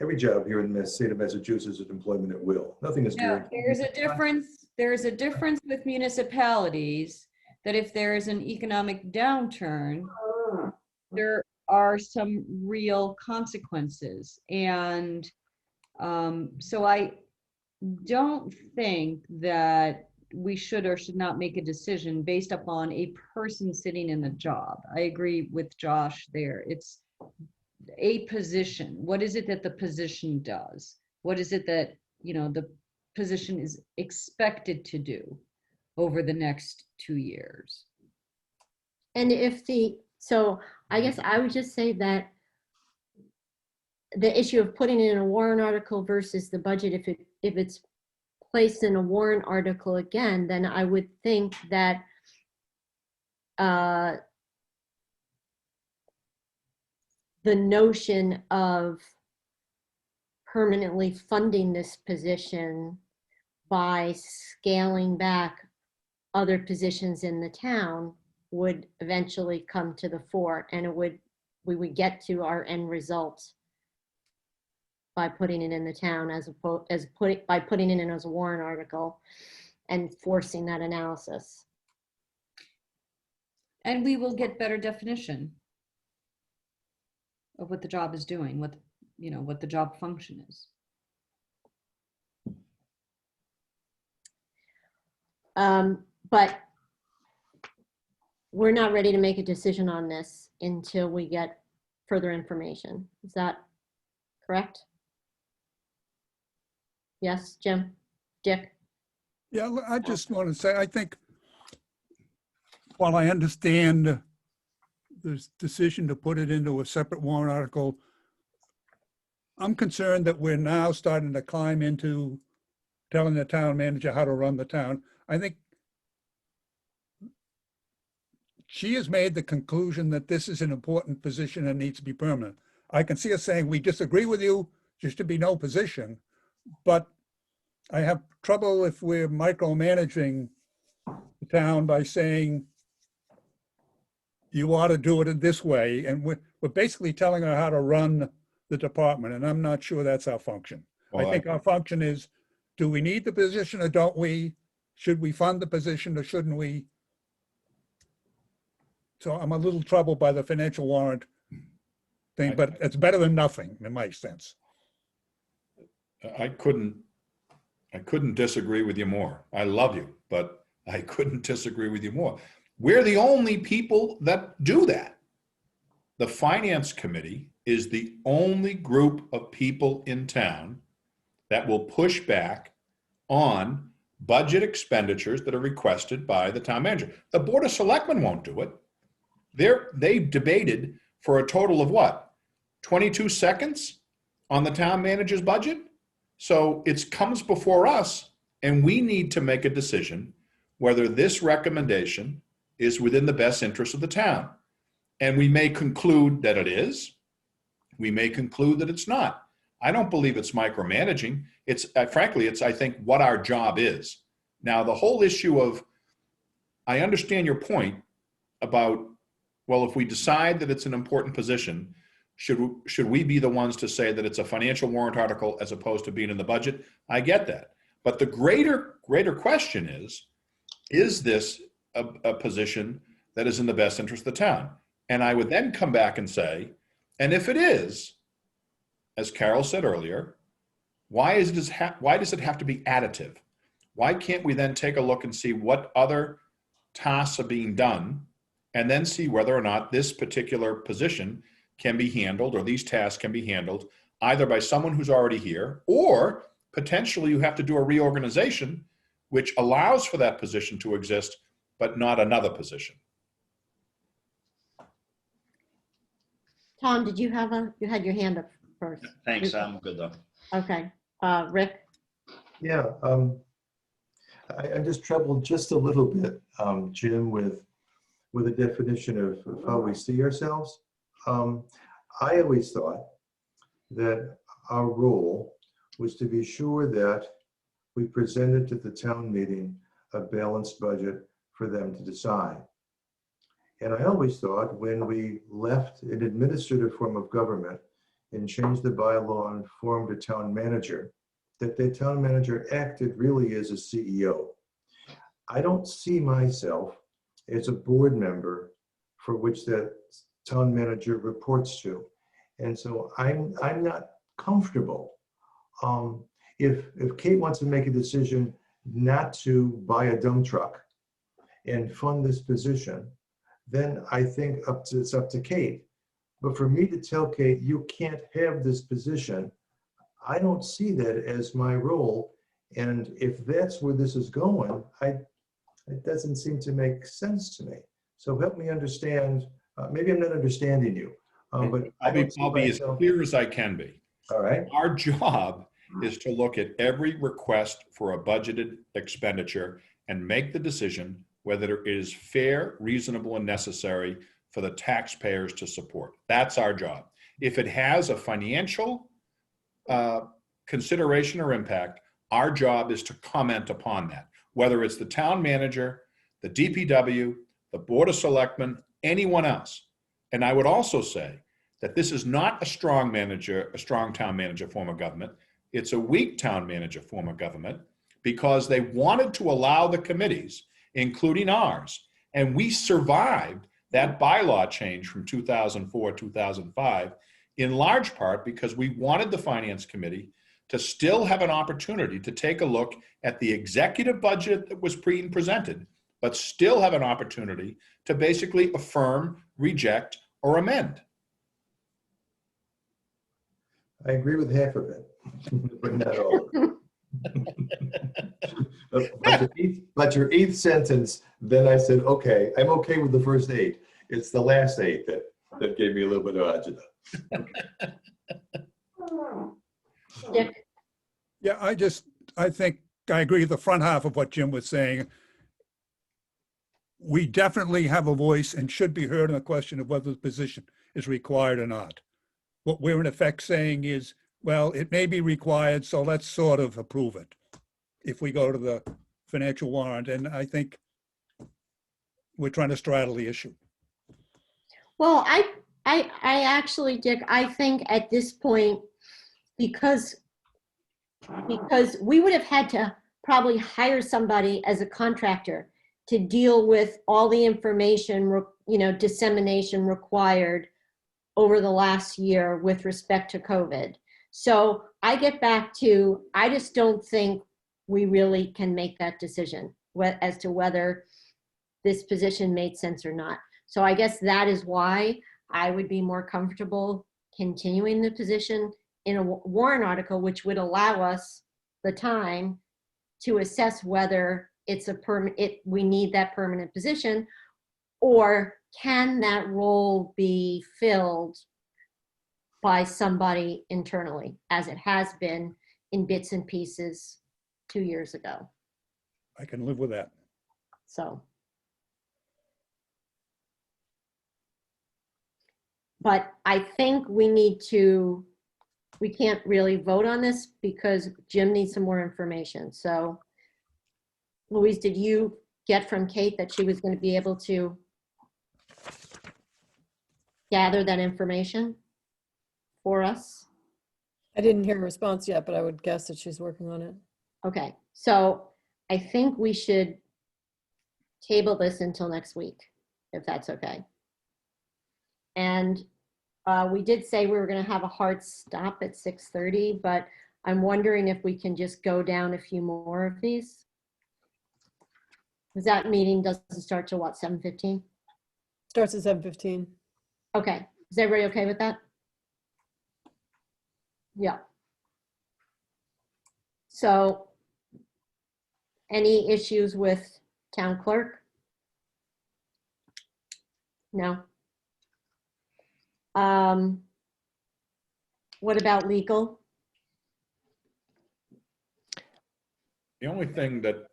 Speaker 9: Every job here in the state of Massachusetts is employment at will. Nothing is
Speaker 4: no,
Speaker 9: guaranteed.
Speaker 4: there's a difference. There's a difference with municipalities that if there is an economic downturn, there are some real consequences. And so I don't think that we should or should not make a decision based upon a person sitting in a job. I agree with Josh there. It's a position. What is it that the position does? What is it that, the position is expected to do over the next 2 years?
Speaker 1: And so I guess I would just say that the issue of putting it in a warrant article versus the budget, if it's placed in a warrant article again, then I would think that the notion of permanently funding this position by scaling back other positions in the town would eventually come to the fore, and we would get to our end result by putting it in the town by putting it in as a warrant article and forcing that analysis.
Speaker 4: And we will get better definition of what the job is doing, what the job function is.
Speaker 1: But we're not ready to make a decision on this until we get further information. Is that correct? Yes, Jim? Dick?
Speaker 2: Yeah, I just want to say, I think while I understand the decision to put it into a separate warrant article, I'm concerned that we're now starting to climb into telling the town manager how to run the town. I think she has made the conclusion that this is an important position and needs to be permanent. I can see us saying, we disagree with you, there should be no position, but I have trouble if we're micromanaging the town by saying, you ought to do it in this way. And we're basically telling her how to run the department. And I'm not sure that's our function.
Speaker 6: Well,
Speaker 2: I think our function is, do we need the position or don't we? Should we fund the position or shouldn't we? So I'm a little troubled by the financial warrant thing, but it's better than nothing in my sense.
Speaker 6: I couldn't disagree with you more. I love you, but I couldn't disagree with you more. We're the only people that do that. The Finance Committee is the only group of people in town that will push back on budget expenditures that are requested by the town manager. The Board of Selectmen won't do it. They debated for a total of what? 22 seconds on the town manager's budget? So it comes before us, and we need to make a decision whether this recommendation is within the best interest of the town. And we may conclude that it is. We may conclude that it's not. I don't believe it's micromanaging. It's frankly, it's, I think, what our job is. Now, the whole issue of, I understand your point about, well, if we decide that it's an important position, should we be the ones to say that it's a financial warrant article as opposed to being in the budget? I get that. But the greater question is this a position that is in the best interest of the town? And I would then come back and say, and if it is, as Carol said earlier, why does it have to be additive? Why can't we then take a look and see what other tasks are being done and then see whether or not this particular position can be handled, or these tasks can be handled either by someone who's already here, or potentially you have to do a reorganization which allows for that position to exist, but not another position.
Speaker 1: Tom, did you have you had your hand up first?
Speaker 10: Thanks, I'm good though.
Speaker 1: Okay, Rick?
Speaker 9: Yeah, I'm just troubled just a little bit, Jim, with a definition of how we see ourselves. I always thought that our role was to be sure that we presented to the town meeting a balanced budget for them to decide. And I always thought when we left an administrative form of government and changed the bylaw and formed a town manager, that the town manager acted really as a CEO. I don't see myself as a board member for which that town manager reports to. And so I'm not comfortable. If Kate wants to make a decision not to buy a dump truck and fund this position, then I think it's up to Kate. But for me to tell Kate, you can't have this position, I don't see that as my role. And if that's where this is going, it doesn't seem to make sense to me. So help me understand. Maybe I'm not understanding you, but
Speaker 6: I'll be as clear as I can be.
Speaker 9: All right.
Speaker 6: Our job is to look at every request for a budgeted expenditure and make the decision whether it is fair, reasonable, and necessary for the taxpayers to support. That's our job. If it has a financial consideration or impact, our job is to comment upon that, whether it's the town manager, the DPW, the Board of Selectmen, anyone else. And I would also say that this is not a strong town manager form of government. It's a weak town manager form of government because they wanted to allow the committees, including ours, and we survived that bylaw change from 2004, 2005, in large part because we wanted the Finance Committee to still have an opportunity to take a look at the executive budget that was being presented, but still have an opportunity to basically affirm, reject, or amend.
Speaker 9: I agree with half of it, but not all of it. But your eighth sentence, then I said, okay, I'm okay with the first 8. It's the last 8 that gave me a little bit of agita.
Speaker 1: Dick?
Speaker 2: Yeah, I think I agree with the front half of what Jim was saying. We definitely have a voice and should be heard on the question of whether the position is required or not. What we're in effect saying is, well, it may be required, so let's sort of approve it if we go to the financial warrant. And I think we're trying to straddle the issue.
Speaker 1: Well, I actually, Dick, I think at this point, because we would have had to probably hire somebody as a contractor to deal with all the information, dissemination required over the last year with respect to COVID. So I get back to, I just don't think we really can make that decision as to whether this position made sense or not. So I guess that is why I would be more comfortable continuing the position in a warrant article, which would allow us the time to assess whether it's we need that permanent position, or can that role be filled by somebody internally, as it has been in bits and pieces 2 years ago.
Speaker 2: I can live with that.
Speaker 1: So. But I think we can't really vote on this because Jim needs some more information. So Louise, did you get from Kate that she was going to be able to gather that information for us?
Speaker 8: I didn't hear a response yet, but I would guess that she's working on it.
Speaker 1: Okay, so I think we should table this until next week, if that's okay. And we did say we were going to have a hard stop at 6:30, but I'm wondering if we can just go down a few more of these. Because that meeting doesn't start till what, 7:15?
Speaker 8: Starts at 7:15.
Speaker 1: Okay, is everybody okay with that? Yeah. So, any issues with town clerk? No. What about legal?
Speaker 6: The only thing that,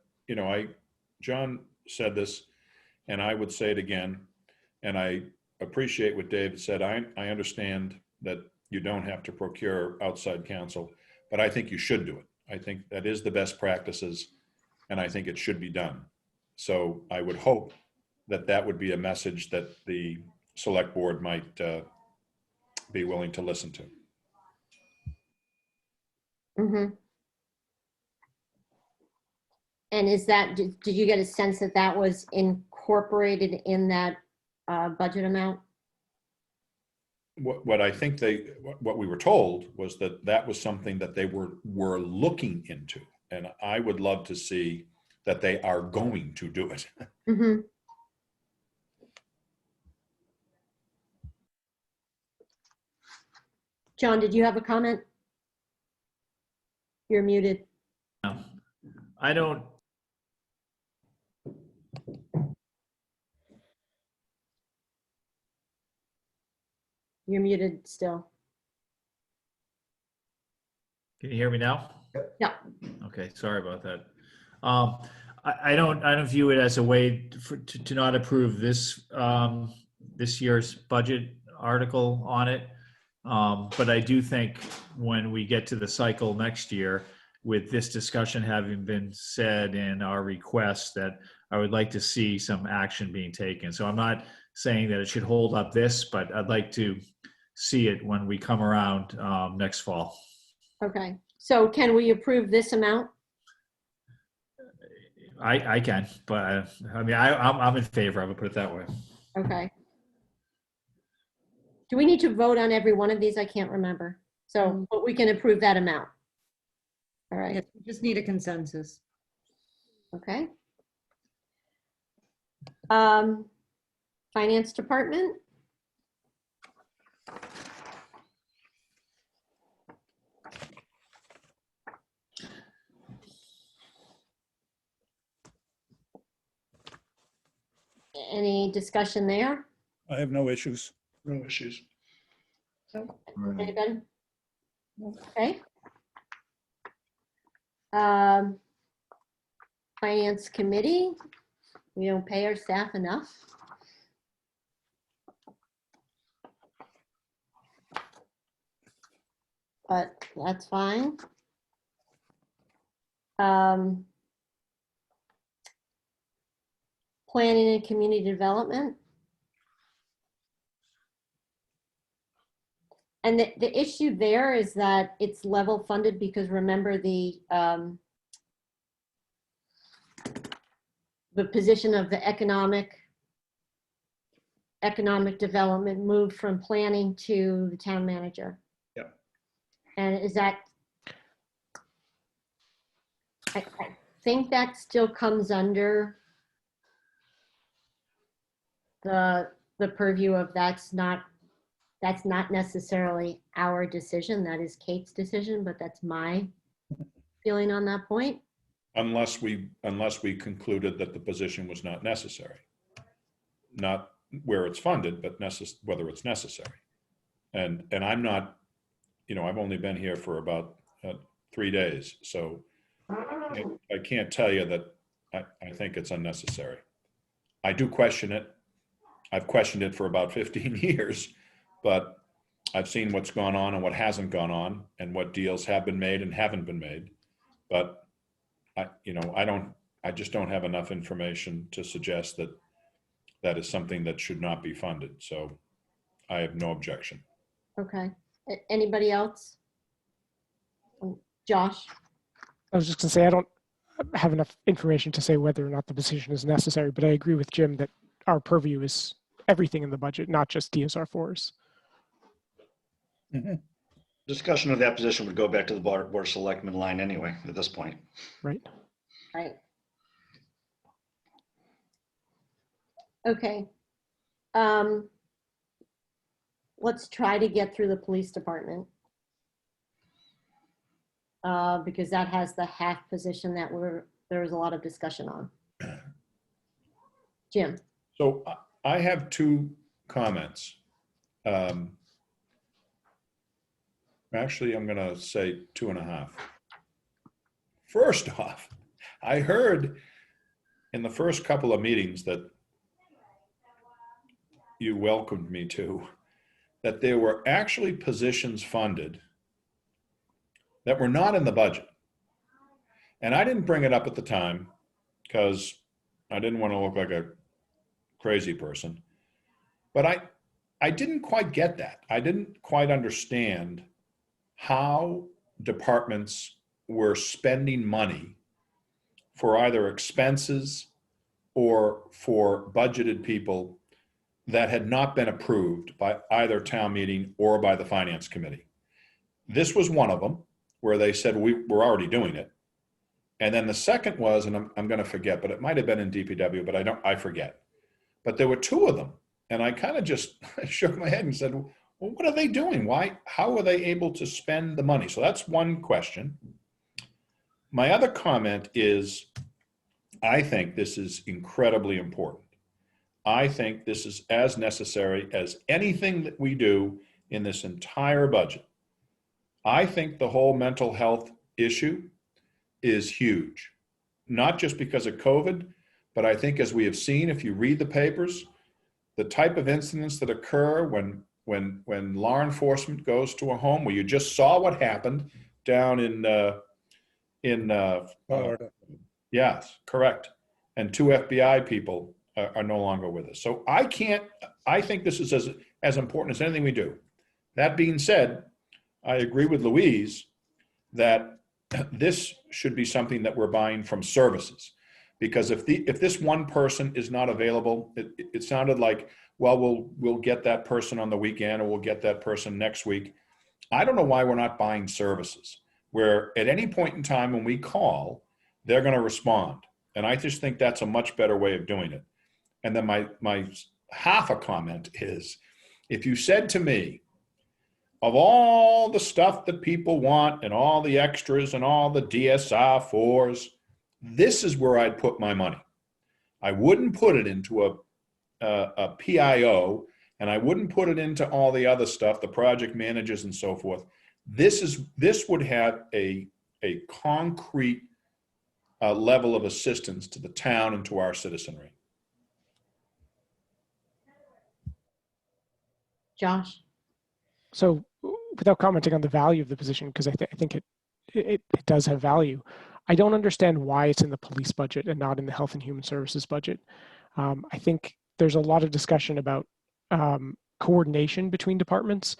Speaker 6: John said this, and I would say it again, and I appreciate what David said. I understand that you don't have to procure outside counsel, but I think you should do it. I think that is the best practices, and I think it should be done. So I would hope that that would be a message that the select board might be willing to listen to.
Speaker 1: Mm-hmm. And is that, did you get a sense that that was incorporated in that budget amount?
Speaker 6: What I think what we were told was that that was something that they were looking into. And I would love to see that they are going to do it.
Speaker 1: Mm-hmm. John, did you have a comment? You're muted.
Speaker 3: I don't,
Speaker 1: You're muted still.
Speaker 3: can you hear me now?
Speaker 1: Yeah.
Speaker 3: Okay, sorry about that. I don't view it as a way to not approve this, this year's budget article on it. But I do think when we get to the cycle next year, with this discussion having been said in our request, that I would like to see some action being taken. So I'm not saying that it should hold up this, but I'd like to see it when we come around next fall.
Speaker 1: Okay. So can we approve this amount?
Speaker 3: I can, but I mean, I'm in favor of it, put it that way.
Speaker 1: Okay. Do we need to vote on every one of these? I can't remember. So, but we can approve that amount. All right.
Speaker 4: Yes, we just need a consensus.
Speaker 1: Okay. Finance Department? Any discussion there?
Speaker 2: I have no issues.
Speaker 6: No issues.
Speaker 1: Anybody? Okay. Finance Committee, we don't pay our staff enough. But that's fine. Planning and Community Development. And the issue there is that it's level funded because remember the position of the economic development moved from planning to the town manager.
Speaker 6: Yep.
Speaker 1: And is that, I think that still comes under the purview of that's not necessarily our decision. That is Kate's decision, but that's my feeling on that point.
Speaker 6: Unless we concluded that the position was not necessary. Not where it's funded, but whether it's necessary. And I'm not, I've only been here for about 3 days, so I can't tell you that I think it's unnecessary. I do question it. I've questioned it for about 15 years, but I've seen what's gone on and what hasn't gone on and what deals have been made and haven't been made. But I just don't have enough information to suggest that that is something that should not be funded. So I have no objection.
Speaker 1: Okay. Anybody else? Josh?
Speaker 7: I was just going to say, I don't have enough information to say whether or not the position is necessary, but I agree with Jim that our purview is everything in the budget, not just DSR4s.
Speaker 2: Mm-hmm.
Speaker 10: Discussion of that position would go back to the Board of Selectmen line anyway, at this point.
Speaker 7: Right.
Speaker 1: Right. Okay. Let's try to get through the police department. Because that has the half position that there was a lot of discussion on. Jim?
Speaker 6: So I have 2 comments. Actually, I'm going to say 2.5. First off, I heard in the first couple of meetings that you welcomed me to, that there were actually positions funded that were not in the budget. And I didn't bring it up at the time because I didn't want to look like a crazy person. But I didn't quite get that. I didn't quite understand how departments were spending money for either expenses or for budgeted people that had not been approved by either town meeting or by the finance committee. This was one of them where they said we're already doing it. And then the second was, and I'm going to forget, but it might have been in DPW, but I forget. But there were 2 of them. And I kind of just shook my head and said, well, what are they doing? How are they able to spend the money? So that's one question. My other comment is, I think this is incredibly important. I think this is as necessary as anything that we do in this entire budget. I think the whole mental health issue is huge, not just because of COVID, but I think as we have seen, if you read the papers, the type of incidents that occur when law enforcement goes to a home, where you just saw what happened down in
Speaker 2: Florida.
Speaker 6: Yes, correct. And 2 FBI people are no longer with us. So I think this is as important as anything we do. That being said, I agree with Louise that this should be something that we're buying from services. Because if this one person is not available, it sounded like, well, we'll get that person on the weekend or we'll get that person next week. I don't know why we're not buying services, where at any point in time when we call, they're going to respond. And I just think that's a much better way of doing it. And then my half a comment is, if you said to me, of all the stuff that people want and all the extras and all the DSR4s, this is where I'd put my money. I wouldn't put it into a PIO, and I wouldn't put it into all the other stuff, the project managers and so forth. This would have a concrete level of assistance to the town and to our citizenry.
Speaker 1: Josh?
Speaker 7: So without commenting on the value of the position, because I think it does have value, I don't understand why it's in the police budget and not in the Health and Human Services budget. I think there's a lot of discussion about coordination between departments,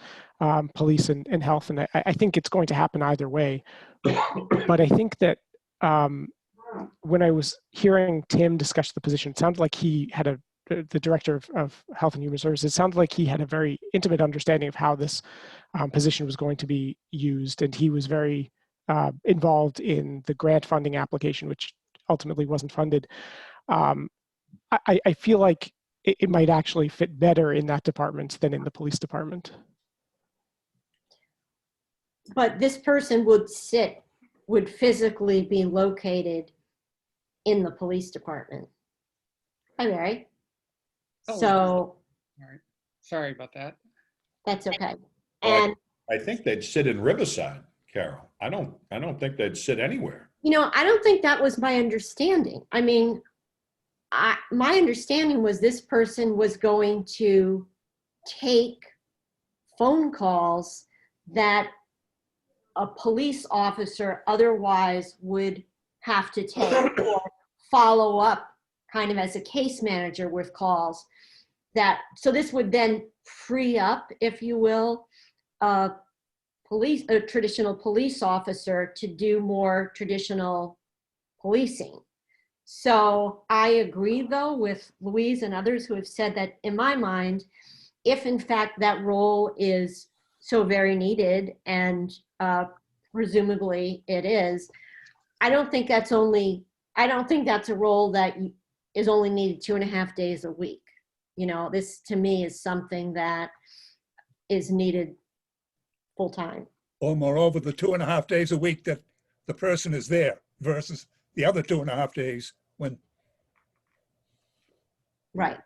Speaker 7: police and health, and I think it's going to happen either way. But I think that when I was hearing Tim discuss the position, it sounded like he had a the director of Health and Human Services, it sounded like he had a very intimate understanding of how this position was going to be used, and he was very involved in the grant funding application, which ultimately wasn't funded. I feel like it might actually fit better in that department than in the police department.
Speaker 1: But this person would physically be located in the police department. Hi, Mary.
Speaker 11: Oh.
Speaker 1: So
Speaker 11: All right. Sorry about that.
Speaker 1: that's okay.
Speaker 6: Well,
Speaker 1: And
Speaker 6: I think they'd sit in Riverside, Carol. I don't think they'd sit anywhere.
Speaker 1: I don't think that was my understanding. I mean, my understanding was this person was going to take phone calls that a police officer otherwise would have to take, or follow up kind of as a case manager with calls. So this would then free up, if you will, a traditional police officer to do more traditional policing. So I agree, though, with Louise and others who have said that, in my mind, if in fact that role is so very needed, and presumably it is, I don't think that's a role that is only needed 2.5 days a week. This to me is something that is needed full time.
Speaker 2: Or moreover, the 2.5 days a week that the person is there versus the other 2.5 days when.
Speaker 1: Right.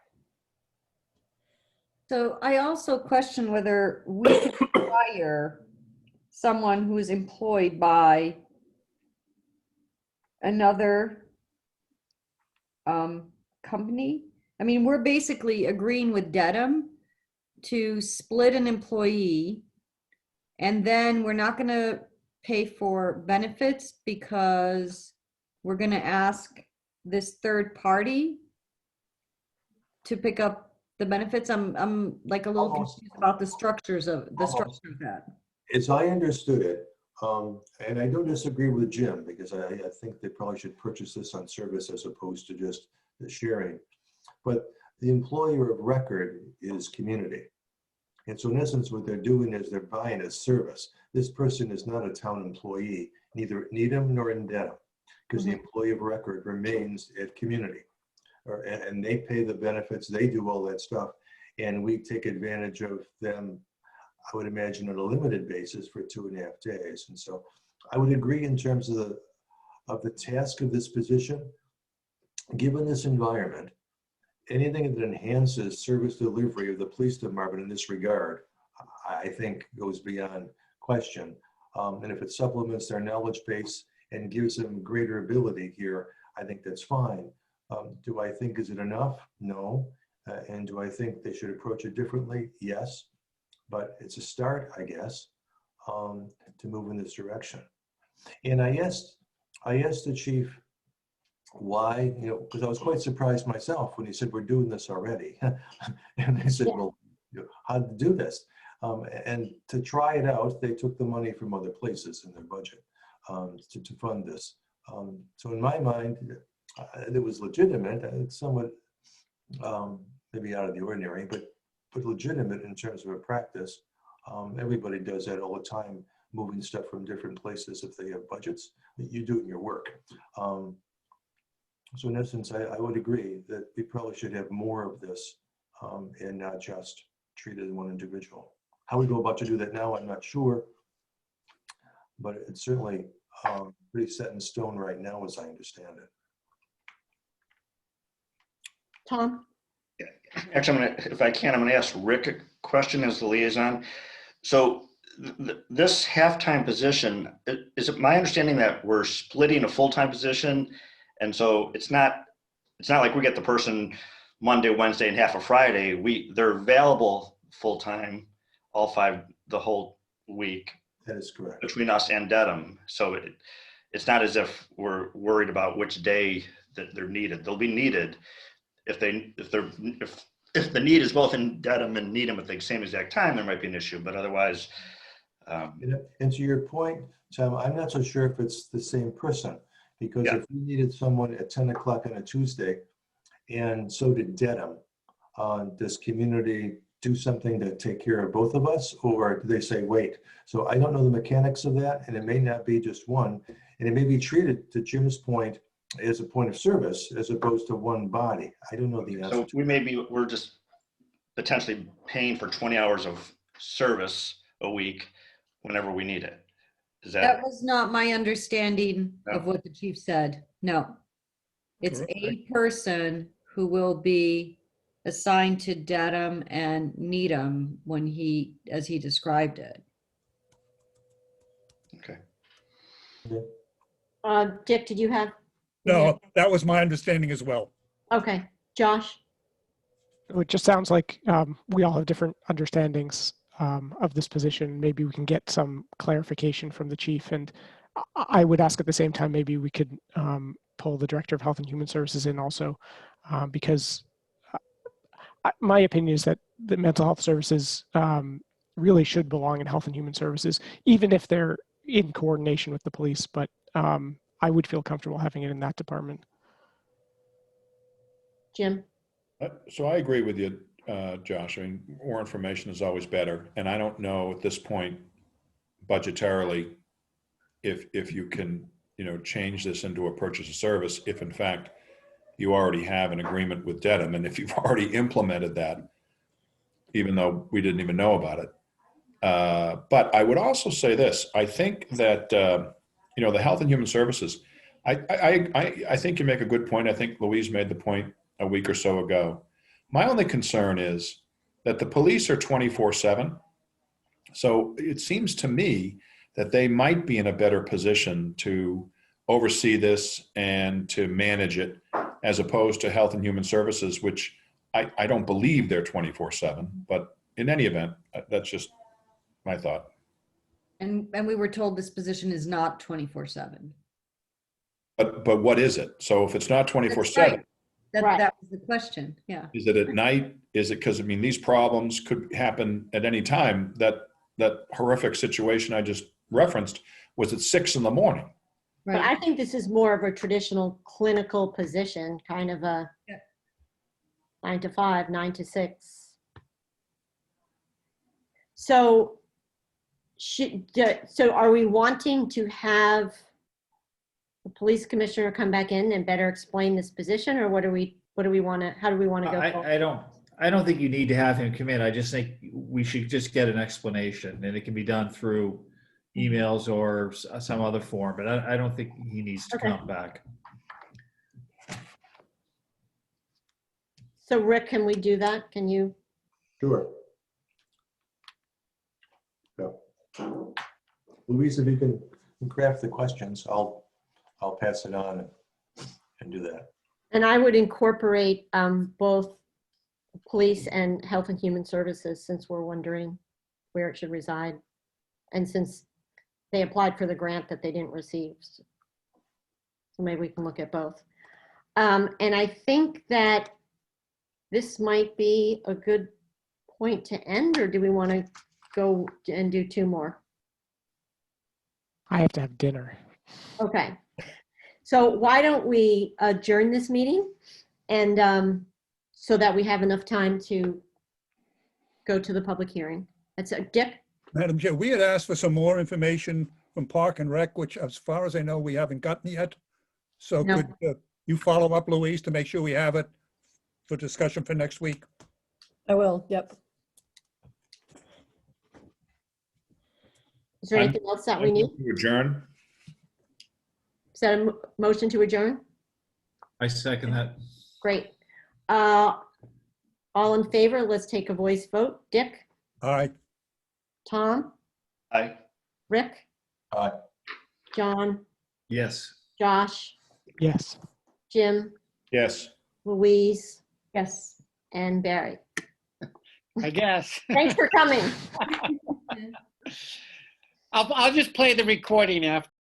Speaker 4: So I also question whether we can hire someone who is employed by another company. I mean, we're basically agreeing with Dedham to split an employee, and then we're not going to pay for benefits because we're going to ask this third party to pick up the benefits. I'm like a little
Speaker 9: Almost.
Speaker 4: confused about the structure of that.
Speaker 9: As I understood it, and I don't disagree with Jim, because I think they probably should purchase this on service as opposed to just the sharing. But the employer of record is community. And so in essence, what they're doing is they're buying a service. This person is not a town employee, neither Needham nor in Dedham, because the employee of record remains at community. And they pay the benefits, they do all that stuff. And we take advantage of them, I would imagine, on a limited basis for 2.5 days. And so I would agree in terms of the task of this position. Given this environment, anything that enhances service delivery of the police department in this regard, I think goes beyond question. And if it supplements their knowledge base and gives them greater ability here, I think that's fine. Do I think, is it enough? No. And do I think they should approach it differently? Yes. But it's a start, I guess, to move in this direction. And I asked the chief why, because I was quite surprised myself when he said, we're doing this already. And I said, well, how to do this? And to try it out, they took the money from other places in their budget to fund this. So in my mind, it was legitimate. It's somewhat maybe out of the ordinary, but legitimate in terms of a practice. Everybody does that all the time, moving stuff from different places if they have budgets. You do it in your work. So in essence, I would agree that we probably should have more of this and not just treat it as one individual. How we go about to do that now, I'm not sure, but it's certainly pretty set in stone right now, as I understand it.
Speaker 1: Tom?
Speaker 10: Actually, if I can, I'm going to ask Rick a question as the liaison. So this half-time position, is it my understanding that we're splitting a full-time position? And so it's not like we get the person Monday, Wednesday, and half of Friday. They're available full-time, the whole week.
Speaker 9: That is correct.
Speaker 10: Between us and Dedham. So it's not as if we're worried about which day that they're needed. They'll be needed if the need is both in Dedham and Needham at the same exact time. There might be an issue, but otherwise.
Speaker 9: And to your point, Tom, I'm not so sure if it's the same person, because if we needed someone at 10 o'clock on a Tuesday, and so did Dedham, does community do something to take care of both of us, or do they say, wait? So I don't know the mechanics of that, and it may not be just one, and it may be treated, to Jim's point, as a point of service as opposed to one body. I don't know the answer
Speaker 10: So
Speaker 9: to
Speaker 10: we're just potentially paying for 20 hours of service a week whenever we need it. Is
Speaker 4: That
Speaker 10: that,
Speaker 4: was not my understanding of
Speaker 10: No.
Speaker 4: what the chief said. No. It's
Speaker 2: Correct.
Speaker 4: a person who will be assigned to Dedham and Needham as he described it.
Speaker 10: okay.
Speaker 1: Dick, did you have?
Speaker 2: No, that was my understanding as well.
Speaker 1: Okay, Josh?
Speaker 7: It just sounds like we all have different understandings of this position. Maybe we can get some clarification from the chief. And I would ask at the same time, maybe we could pull the Director of Health and Human Services in also, because my opinion is that the mental health services really should belong in Health and Human Services, even if they're in coordination with the police. But I would feel comfortable having it in that department.
Speaker 1: Jim?
Speaker 6: So I agree with you, Josh. I mean, more information is always better. And I don't know at this point budgetarily if you can, change this into a purchase of service, if in fact you already have an agreement with Dedham, and if you've already implemented that, even though we didn't even know about it. But I would also say this. I think that, the Health and Human Services, I think you make a good point. I think Louise made the point a week or so ago. My only concern is that the police are 24/7. So it seems to me that they might be in a better position to oversee this and to manage it, as opposed to Health and Human Services, which I don't believe they're 24/7. But in any event, that's just my thought.
Speaker 4: And we were told this position is not 24/7.
Speaker 6: But what is it? So if it's not 24/7,
Speaker 4: Right. That was the question. Yeah.
Speaker 6: is it at night? Is it because, these problems could happen at any time. That horrific situation I just referenced was at 6 a.m.
Speaker 1: But I think this is more of a traditional clinical position, kind of a 9 to 5, 9 to 6. So, so are we wanting to have the police commissioner come back in and better explain this position, or what do we want to? How do we want to go forward?
Speaker 3: I don't think you need to have him come in. I just think we should just get an explanation, and it can be done through emails or some other form, but I don't think he needs to come back.
Speaker 1: So Rick, can we do that? Can you?
Speaker 9: Sure. Yeah. Louise, if you can craft the questions, I'll pass it on and do that.
Speaker 1: And I would incorporate both police and Health and Human Services, since we're wondering where it should reside. And since they applied for the grant that they didn't receive. So maybe we can look at both. And I think that this might be a good point to end, or do we want to go and do 2 more?
Speaker 7: I have to have dinner.
Speaker 1: Okay. So why don't we adjourn this meeting, and so that we have enough time to go to the public hearing. That's Dick?
Speaker 2: Madam Chair, we had asked for some more information from Park and Rec, which as far as I know, we haven't gotten yet. So
Speaker 1: No.
Speaker 2: could you follow up, Louise, to make sure we have it for discussion for next week?
Speaker 8: I will, yep.
Speaker 1: Is there anything else that we need?
Speaker 6: To adjourn.
Speaker 1: Is that a motion to adjourn?
Speaker 3: I second that.
Speaker 1: Great. All in favor, let's take a voice vote. Dick?
Speaker 2: All right.
Speaker 1: Tom?
Speaker 10: Aye.
Speaker 1: Rick?
Speaker 9: Aye.
Speaker 1: John?
Speaker 3: Yes.
Speaker 1: Josh?
Speaker 7: Yes.
Speaker 1: Jim?
Speaker 6: Yes.
Speaker 1: Louise?
Speaker 4: Yes.
Speaker 1: And Barry?
Speaker 11: I guess.
Speaker 1: Thanks for coming.
Speaker 11: I'll just play the recording after.